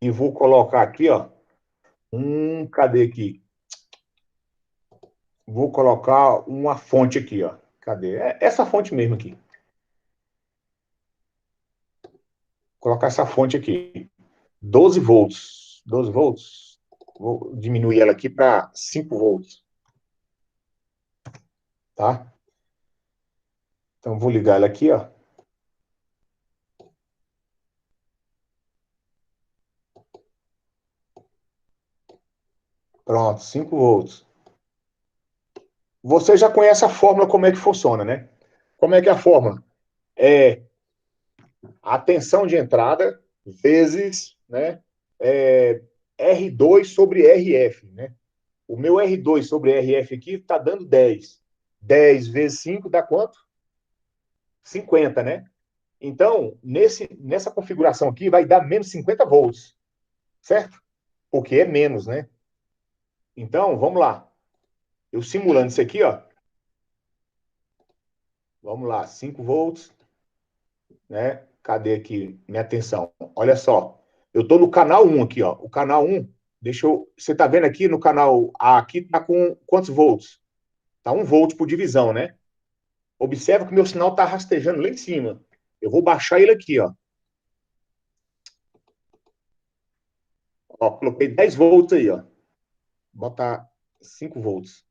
E vou colocar aqui, ó. Cadê aqui? Vou colocar uma fonte aqui, ó. Cadê? Essa fonte mesmo aqui. Vou colocar essa fonte aqui. 12 volts. 12 volts. Vou diminuir ela aqui para 5 volts. Tá? Então, vou ligar ela aqui, ó. Pronto, 5 volts. Você já conhece a fórmula, como é que funciona, né? Como é que é a fórmula? É a tensão de entrada vezes, né, R2 sobre RF, né? O meu R2 sobre RF aqui está dando 10. 10 vezes 5 dá quanto? 50, né? Então, nessa configuração aqui, vai dar menos 50 volts, certo? Porque é menos, né? Então, vamos lá. Eu simulando isso aqui, ó. Vamos lá, 5 volts, né? Cadê aqui minha tensão? Olha só. Eu estou no canal 1 aqui, ó. O canal 1, você está vendo aqui no canal A, aqui está com quantos volts? Está 1 volt por divisão, né? Observa que o meu sinal está rastejando lá em cima. Eu vou baixar ele aqui, ó. Ó, coloquei 10 volts aí, ó. Vou botar 5 volts,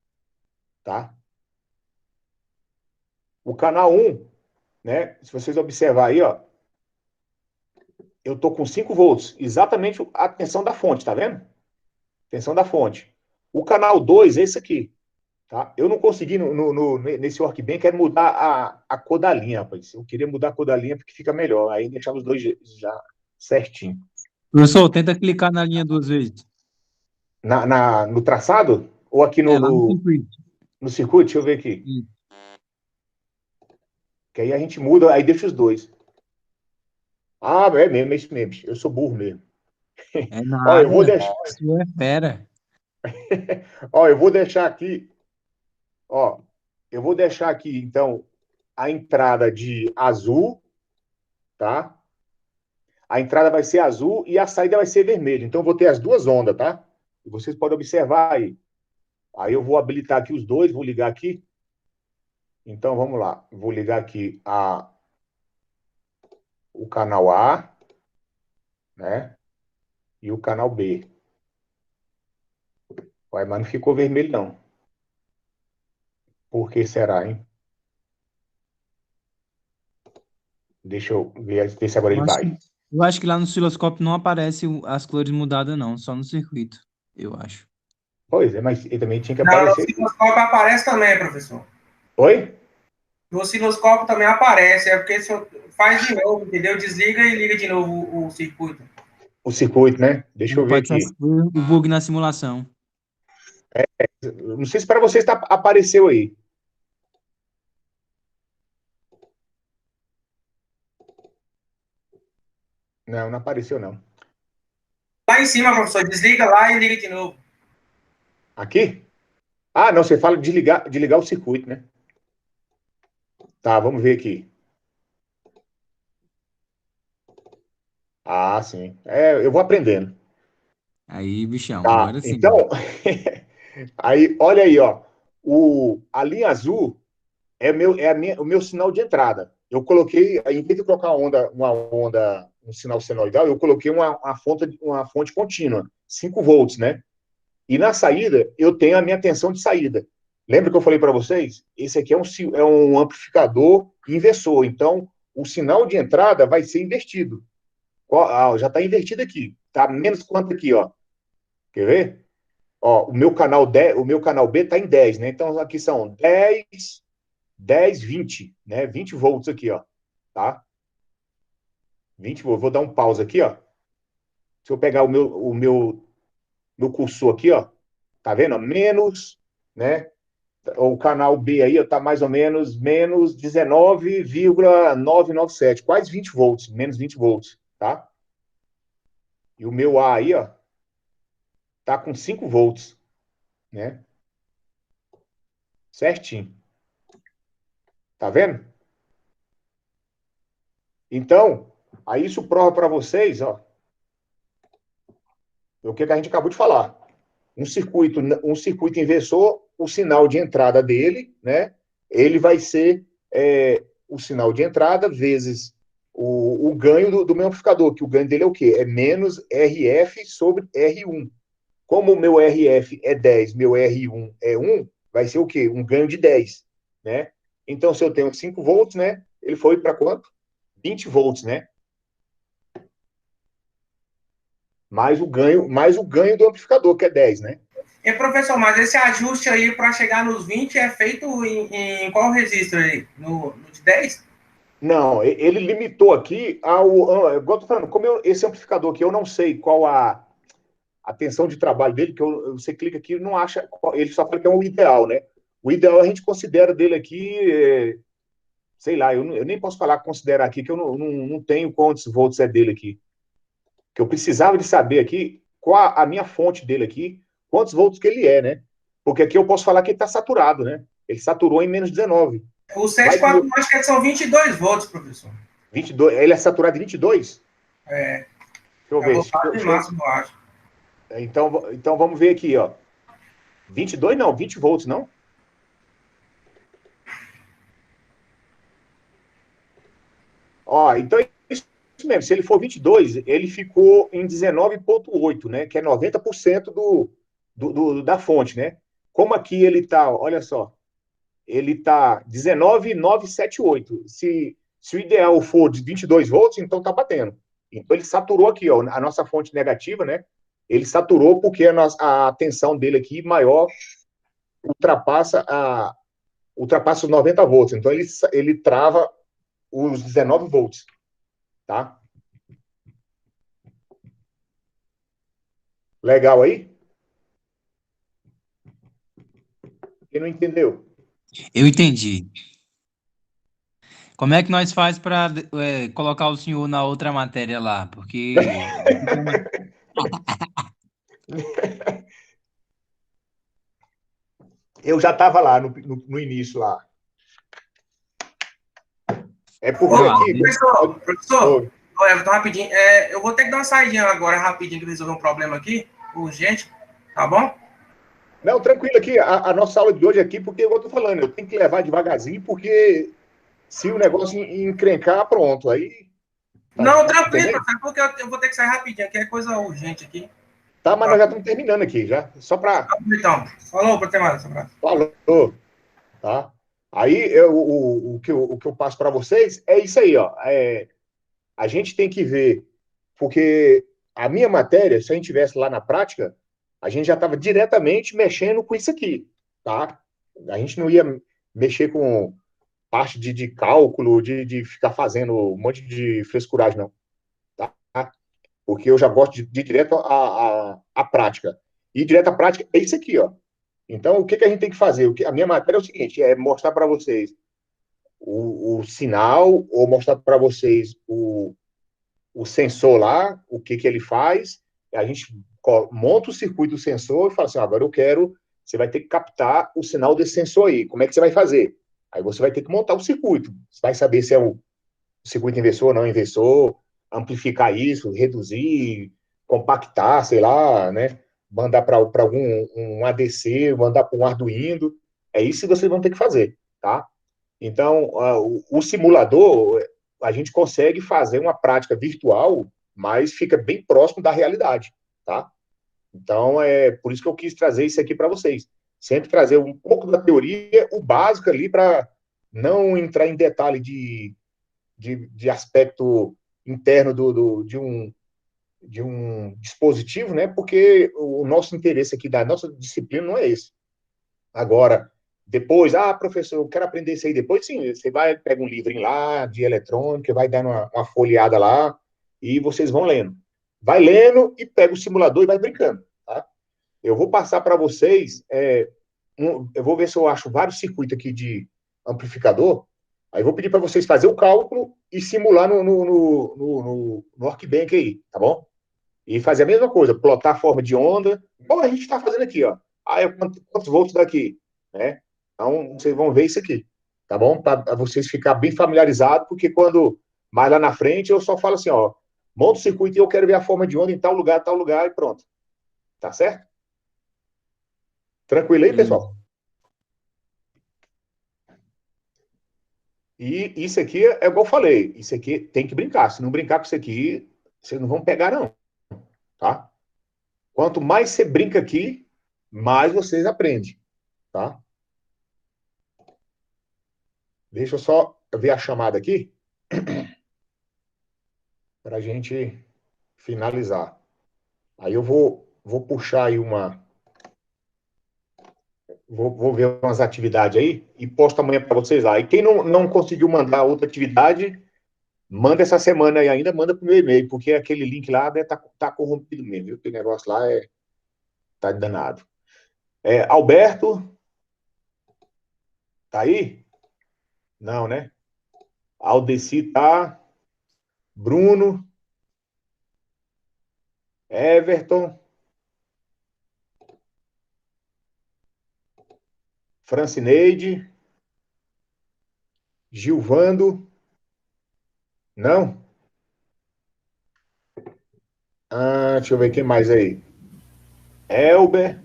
tá? O canal 1, né? Se vocês observarem aí, ó, eu tô com 5 volts, exatamente a tensão da fonte, tá vendo? Tensão da fonte. O canal 2 é esse aqui, tá? Eu não consegui nesse Workbench, quero mudar a cor da linha, rapaz. Eu queria mudar a cor da linha porque fica melhor, aí deixar os dois já certinho. Professor, tenta clicar na linha 2 vezes. No traçado? Ou aqui Lá no circuito. no circuito? Deixa eu ver aqui. Sim. Que aí a gente muda, aí deixa os dois. Ah, é mesmo, é isso mesmo. Eu sou burro mesmo. É Ó, eu vou nada. deixar. Isso é fera. Ó, eu vou deixar aqui. Ó, eu vou deixar aqui, então, a entrada de azul, tá? A entrada vai ser azul e a saída vai ser vermelha. Então, eu vou ter as duas ondas, tá? E vocês podem observar aí. Aí eu vou habilitar aqui os dois, vou ligar aqui. Então, vamos lá. Vou ligar aqui o canal A, né? E o canal B. Ué, mas não ficou vermelho, não. Por que será, hein? Deixa eu ver se agora ele vai. Eu acho que lá no osciloscópio não aparece as cores mudadas, não. Só no circuito, eu acho. Pois é, mas ele também tinha que Não, no aparecer. osciloscópio aparece também, professor. Oi? No osciloscópio também aparece, é porque você faz de novo, entendeu? Desliga e liga de novo o circuito. O circuito, né? Deixa eu ver Pode ser aqui. o bug na simulação. Não sei se para vocês apareceu aí. Não, não apareceu, não. Lá em cima, professor, desliga lá e liga de novo. Aqui? Ah, não, você fala de desligar o circuito, né? Tá, vamos ver aqui. Ah, sim. Eu vou aprendendo. Aí, bichão, Tá, agora sim. então, aí, olha aí, ó. A linha azul o meu sinal de entrada. Eu coloquei, em vez de colocar um sinal senoidal, eu coloquei uma fonte contínua, 5 volts, né? E na saída, eu tenho a minha tensão de saída. Lembra que eu falei para vocês? Esse aqui é um amplificador inversor. Então, o sinal de entrada vai ser invertido. Já está invertido aqui. Está menos quanto aqui, ó. Quer ver? Ó, o meu canal B está em 10, né? Então, aqui são 10, 20, né? 20 volts aqui, ó. Tá? 20 volts. Vou dar um pause aqui, ó. Se eu pegar meu cursor aqui, ó. Tá vendo? Menos, né? O canal B aí está mais ou menos menos 19,997, quase 20 volts, menos 20 volts, tá? E o meu A aí, ó, tá com 5 volts, né? Certinho. Tá vendo? Então, aí isso prova para vocês, ó, o que a gente acabou de falar. Um circuito inversor, o sinal de entrada dele, né? Ele vai ser o sinal de entrada vezes o ganho do meu amplificador, que o ganho dele é o quê? É menos RF sobre R1. Como o meu RF é 10, meu R1 é 1, vai ser o quê? Um ganho de 10, né? Então, se eu tenho 5 volts, né? Ele foi para quanto? 20 volts, né? Mais o ganho do amplificador, que é 10, né? E, professor, mas esse ajuste aí para chegar nos 20 é feito em qual registro aí? No de 10? Não, ele limitou aqui igual eu tô falando, esse amplificador aqui, eu não sei qual a tensão de trabalho dele, que você clica aqui e não acha, ele só fala que é o ideal, né? O ideal a gente considera dele aqui, sei lá, eu nem posso falar considerar aqui, que eu não tenho quantos volts é dele aqui. Que eu precisava de saber aqui qual a minha fonte dele aqui, quantos volts que ele é, né? Porque aqui eu posso falar que ele está saturado, né? Ele saturou em menos 19. O 741 acho que são 22 volts, professor. 22, ele é saturado em 22? É. Deixa eu ver. O máximo, eu acho. Então vamos ver aqui, ó. 22 não, 20 volts, não? Ó, então é isso mesmo. Se ele for 22, ele ficou em 19,8, né? Que é 90% da fonte, né? Como aqui ele tá, olha só, ele tá 19,978. Se o ideal for de 22 volts, então tá batendo. Então ele saturou aqui, ó, a nossa fonte negativa, né? Ele saturou porque a tensão dele aqui maior ultrapassa os 90 volts. Então ele trava os 19 volts, tá? Legal aí? Quem não entendeu? Eu entendi. Como é que nós faz para colocar o senhor na outra matéria lá? Porque Eu já estava lá no início lá. É porque aqui. Professor, Everton, rapidinho. Eu vou ter que dar uma saidinha agora, rapidinho, que resolver um problema aqui, urgente, tá bom? Não, tranquilo aqui. A nossa aula de hoje aqui, porque eu estou falando, eu tenho que levar devagarzinho, porque se o negócio encrencar, pronto. Aí. Não, tranquilo, professor, porque eu vou ter que sair rapidinho, aqui é coisa urgente aqui. Tá, mas nós já estamos terminando aqui, já. Só para. Então, falou, para ter mais. Falou. Tá? Aí, o que eu passo para vocês é isso aí, ó. A gente tem que ver, porque a minha matéria, se a gente tivesse lá na prática, a gente já estava diretamente mexendo com isso aqui, tá? A gente não ia mexer com parte de cálculo, de ficar fazendo um monte de frescuragem, não. Tá? Porque eu já gosto de direto à prática. E direto à prática é isso aqui, ó. Então, o que a gente tem que fazer? A minha matéria é o seguinte, é mostrar para vocês o sinal, ou mostrar para vocês o sensor lá, o que ele faz, a gente monta o circuito do sensor e fala assim, agora você vai ter que captar o sinal desse sensor aí, como é que você vai fazer? Aí você vai ter que montar o circuito, você vai saber se é o circuito inversor ou não inversor, amplificar isso, reduzir, compactar, sei lá, né? Mandar para algum ADC, mandar para um Arduino, é isso que vocês vão ter que fazer, tá? Então, o simulador, a gente consegue fazer uma prática virtual, mas fica bem próximo da realidade, tá? Então, é por isso que eu quis trazer isso aqui para vocês. Sempre trazer um pouco da teoria, o básico ali, para não entrar em detalhe de aspecto interno de um dispositivo, né? Porque o nosso interesse aqui da nossa disciplina não é esse. Agora, depois, professor, eu quero aprender isso aí depois, sim, você vai, pega um livrinho lá de eletrônica, vai dando uma folheada lá e vocês vão lendo. Vai lendo e pega o simulador e vai brincando, tá? Eu vou passar para vocês, eu vou ver se eu acho vários circuitos aqui de amplificador, aí vou pedir para vocês fazer o cálculo e simular no Workbench aí, tá bom? E fazer a mesma coisa, plotar a forma de onda, igual a gente está fazendo aqui, ó. Quantos volts daqui, né? Então, vocês vão ver isso aqui, tá bom? Para vocês ficarem bem familiarizados, porque quando mais lá na frente eu só falo assim, ó, monta o circuito e eu quero ver a forma de onda em tal lugar, e pronto. Tá certo? Tranquilo aí, pessoal? E isso aqui é igual eu falei, isso aqui tem que brincar. Se não brincar com isso aqui, vocês não vão pegar, não. Tá? Quanto mais você brinca aqui, mais vocês aprendem. Tá? Deixa eu só ver a chamada aqui para a gente finalizar. Aí eu vou puxar aí Vou ver umas atividades aí e posto amanhã para vocês lá. E quem não conseguiu mandar outra atividade, manda essa semana aí ainda, manda pro meu e-mail, porque aquele link lá deve tá corrompido mesmo, viu? Aquele negócio lá tá danado. Alberto, tá aí? Não, né? Aldeci tá. Bruno. Everton. Francineide. Gilvando. Não? Deixa eu ver quem mais aí. Elber.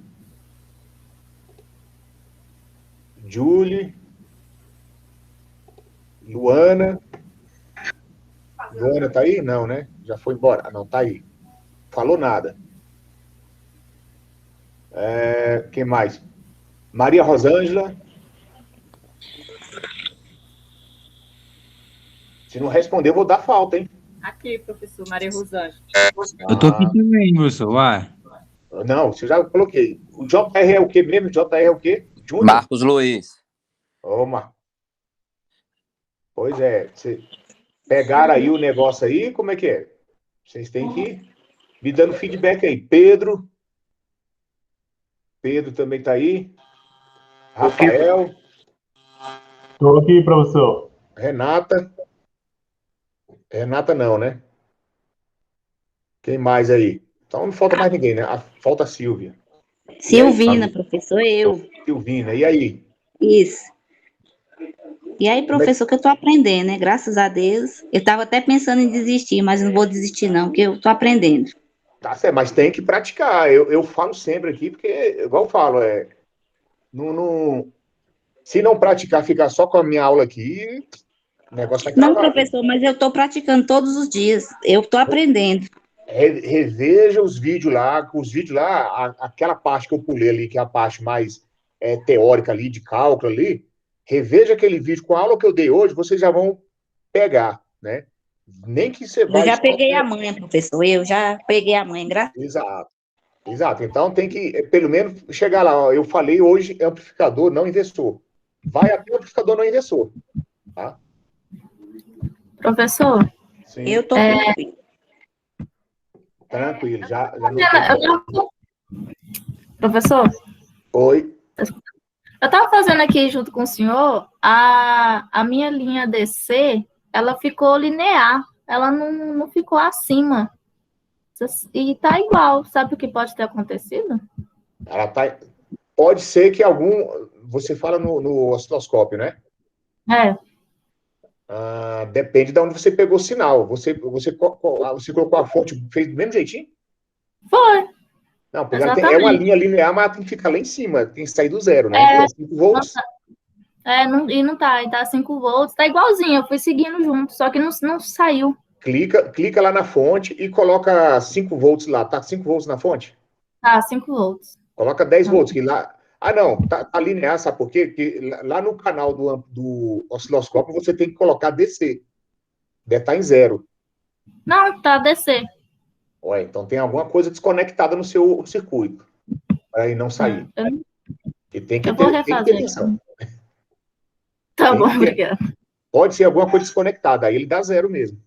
Julie. Luana. Luana tá aí? Não, né? Já foi embora. Não, tá aí. Falou nada. Quem mais? Maria Rosângela. Se não responder, eu vou dar falta, hein? Aqui, professor, Maria Rosângela. Eu tô aqui também, professor, vai. Não, você já coloquei. O JR é o quê mesmo? JR é o quê? Júnior? Marcos Luiz. Pois é. Pegaram aí o negócio aí, como é que é? Vocês têm que ir me dando feedback aí. Pedro também tá aí. Rafael. Estou aqui, professor. Renata não, né? Quem mais aí? Então não falta mais ninguém, né? Falta a Silvia. Silvina, professor, eu. Silvina, e aí? Isso. E aí, professor, que eu tô aprendendo, né? Graças a Deus. Eu tava até pensando em desistir, mas não vou desistir, não, porque eu tô aprendendo. Tá certo, mas tem que praticar. Eu falo sempre aqui, porque, igual eu falo, se não praticar, ficar só com a minha aula aqui, o negócio vai acabar. Não, professor, mas eu tô praticando todos os dias. Eu tô aprendendo. Reveja os vídeos lá, aquela parte que eu pulei ali, que é a parte mais teórica ali, de cálculo ali, reveja aquele vídeo com a aula que eu dei hoje, vocês já vão pegar, né? Nem que você vai... Eu já peguei a manha, professor, Exato. Então tem que, pelo menos, chegar lá. Ó, eu falei hoje, amplificador não inversor. Vai até o amplificador não inversor. Tá? Professor? Sim. Eu tô tranquilo. Já Professor? Oi. Eu estava fazendo aqui junto com o senhor, a minha linha DC, ela ficou linear, ela não ficou acima. E tá igual. Sabe o que pode ter acontecido? Pode ser que você fala no osciloscópio, né? Depende de onde você pegou o sinal. Você colocou a fonte, fez do mesmo jeitinho? Foi. Não, porque é uma linha linear, mas tem que ficar lá em cima, tem que sair do zero, né? 5 volts. E não tá, e tá 5 volts, tá igualzinho, eu fui seguindo junto, só que não saiu. Clica lá na fonte e coloca 5 volts lá. Tá 5 volts na fonte? Tá, 5 volts. Coloca 10 volts, que lá... Ah, não, tá linear, sabe por quê? Porque lá no canal do osciloscópio você tem que colocar DC. Deve estar em 0. Não, tá DC. Ué, então tem alguma coisa desconectada no seu circuito, para aí não sair. E tem que Eu vou ter refazer. atenção. Tá Tem bom, que ter. obrigada. Pode ser alguma coisa desconectada, aí ele dá 0 mesmo.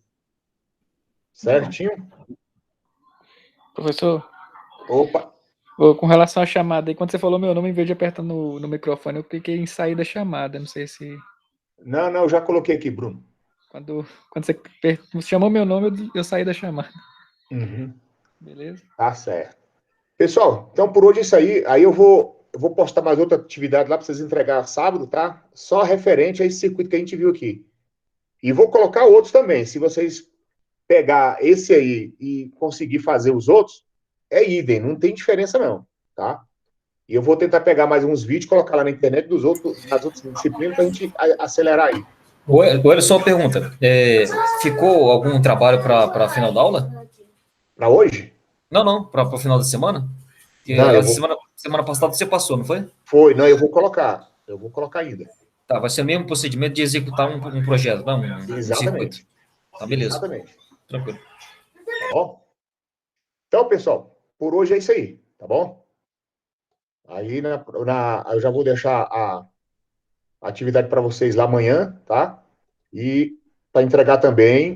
Certinho? Professor, Opa, com relação à chamada aí, quando você falou meu nome, em vez de apertar no microfone, eu cliquei em sair da chamada. Não sei se. não, eu já coloquei aqui, Bruno. Quando você chamou meu nome, eu saí da chamada. Uhum. Beleza? Tá certo. Pessoal, então por hoje é isso aí. Aí eu vou postar mais outra atividade lá para vocês entregar sábado, tá? Só referente a esse circuito que a gente viu aqui. E vou colocar outros também. Se vocês pegar esse aí e conseguir fazer os outros, é idem, não tem diferença não, tá? E eu vou tentar pegar mais uns vídeos, colocar lá na internet das outras disciplinas para a gente acelerar aí. Olha só uma pergunta. Ficou algum trabalho para final da aula? Para hoje? Não, para o final da semana? Não, semana passada você passou, não foi? Foi, não, eu vou colocar ainda. Tá, vai ser o mesmo procedimento de executar um projeto, não? Exatamente. Circuito. Tá, beleza. Exatamente. Tranquilo. Tá bom? Então, pessoal, por hoje é isso aí, tá bom? Aí eu já vou deixar a atividade para vocês lá amanhã, tá? E para entregar também